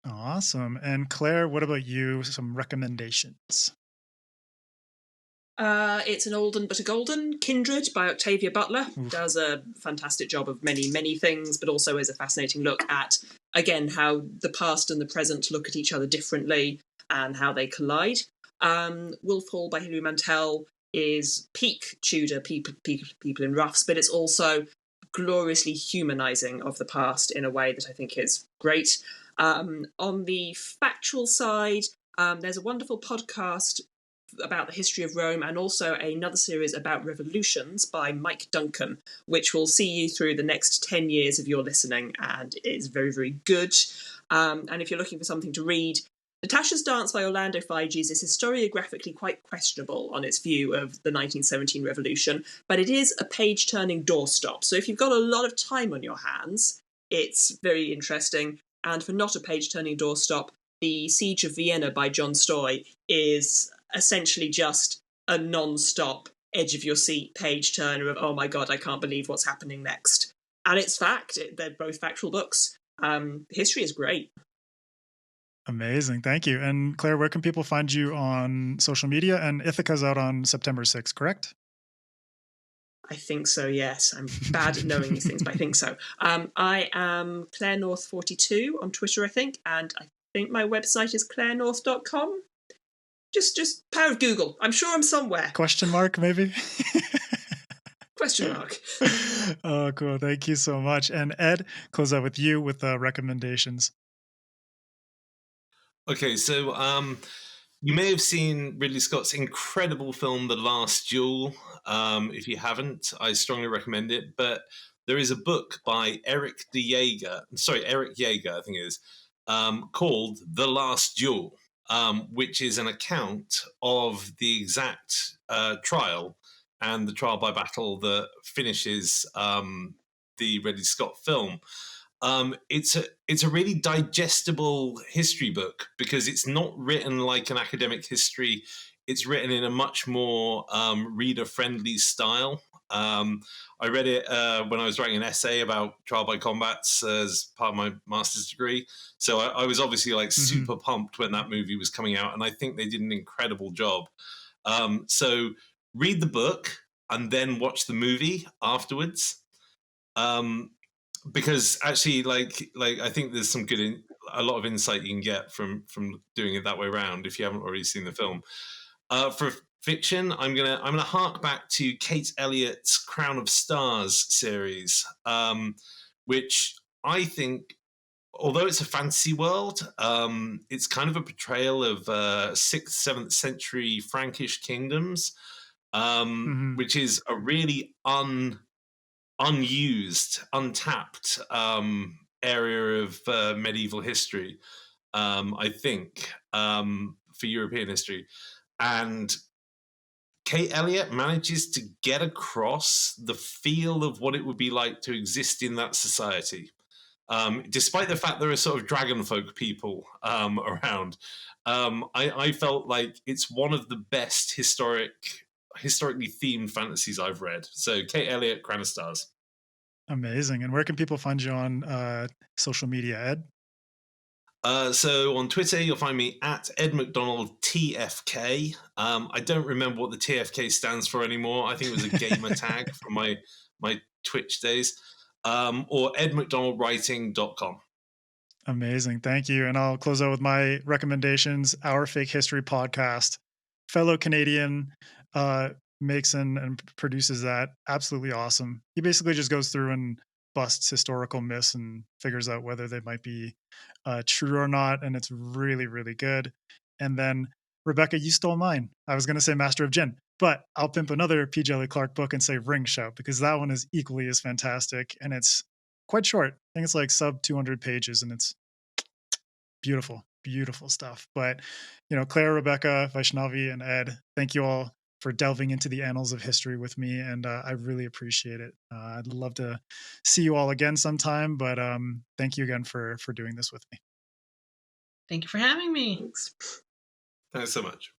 Awesome. And Claire, what about you? Some recommendations? It's an olden but a golden, Kindred by Octavia Butler. Does a fantastic job of many, many things, but also is a fascinating look at, again, how the past and the present look at each other differently and how they collide. Wolf Hall by Hilary Mantel is peak Tudor people in ruffs, but it's also gloriously humanizing of the past in a way that I think is great. On the factual side, there's a wonderful podcast about the history of Rome and also another series about revolutions by Mike Duncan, which will see you through the next 10 years of your listening, and it is very, very good. And if you're looking for something to read, Natasha's Dance by Orlando Figes is historiographically quite questionable on its view of the 1917 revolution, but it is a page-turning doorstop. So if you've got a lot of time on your hands, it's very interesting. And for not a page-turning doorstop, The Siege of Vienna by John Stoy is essentially just a non-stop, edge-of-your-seat page-turner of, oh my God, I can't believe what's happening next. And it's fact. They're both factual books. History is great. Amazing. Thank you. And Claire, where can people find you on social media? And Ithaca's out on September 6th, correct? I think so, yes. I'm bad at knowing these things, but I think so. I am Claire North 42 on Twitter, I think, and I think my website is clairenorth.com. Just power of Google. I'm sure I'm somewhere. Question mark, maybe? Question mark. Oh, cool. Thank you so much. And Ed, close out with you with recommendations. Okay, so you may have seen Ridley Scott's incredible film, The Last Duel. If you haven't, I strongly recommend it. But there is a book by Eric Yeager, I think it is, called The Last Duel, which is an account of the exact trial and the trial by battle that finishes the Ridley Scott film. it's a really digestible history book because it's not written like an academic history. It's written in a much more reader-friendly style. I read it when I was writing an essay about trial by combats as part of my master's degree. So I was obviously like super pumped when that movie was coming out, and I think they did an incredible job. So read the book and then watch the movie afterwards. Because actually, like I think there's some a lot of insight you can get from doing it that way around if you haven't already seen the film. For fiction, I'm gonna hark back to Kate Elliott's Crown of Stars series, which I think, although it's a fantasy world, it's kind of a portrayal of 6th, 7th century Frankish kingdoms, which is a really unused, untapped area of medieval history, I think, for European history. And Kate Elliott manages to get across the feel of what it would be like to exist in that society. Despite the fact there are sort of dragon folk people around, I felt like it's one of the best historically themed fantasies I've read. So Kate Elliott, Crown of Stars. Amazing. And where can people find you on social media, Ed? So on Twitter, you'll find me at Ed McDonald TFK. I don't remember what the TFK stands for anymore. I think it was a gamer tag from my Twitch days. Or edmcdonaldwriting.com. Amazing. Thank you. And I'll close out with my recommendations. Our Fake History podcast, fellow Canadian, makes and produces that. Absolutely awesome. He basically just goes through and busts historical myths and figures out whether they might be true or not. And it's really, really good. And then, Rebecca, you stole mine. I was going to say Master of Gin, but I'll pimp another P. Jelly Clark book and say Ring Shout, because that one is equally as fantastic. And it's quite short. I think it's like sub 200 pages, and it's beautiful, beautiful stuff. But, Claire, Rebecca, Vaishnavi, and Ed, thank you all for delving into the annals of history with me. And I really appreciate it. I'd love to see you all again sometime, but thank you again for doing this with me. Thank you for having me. Thanks. Thanks so much.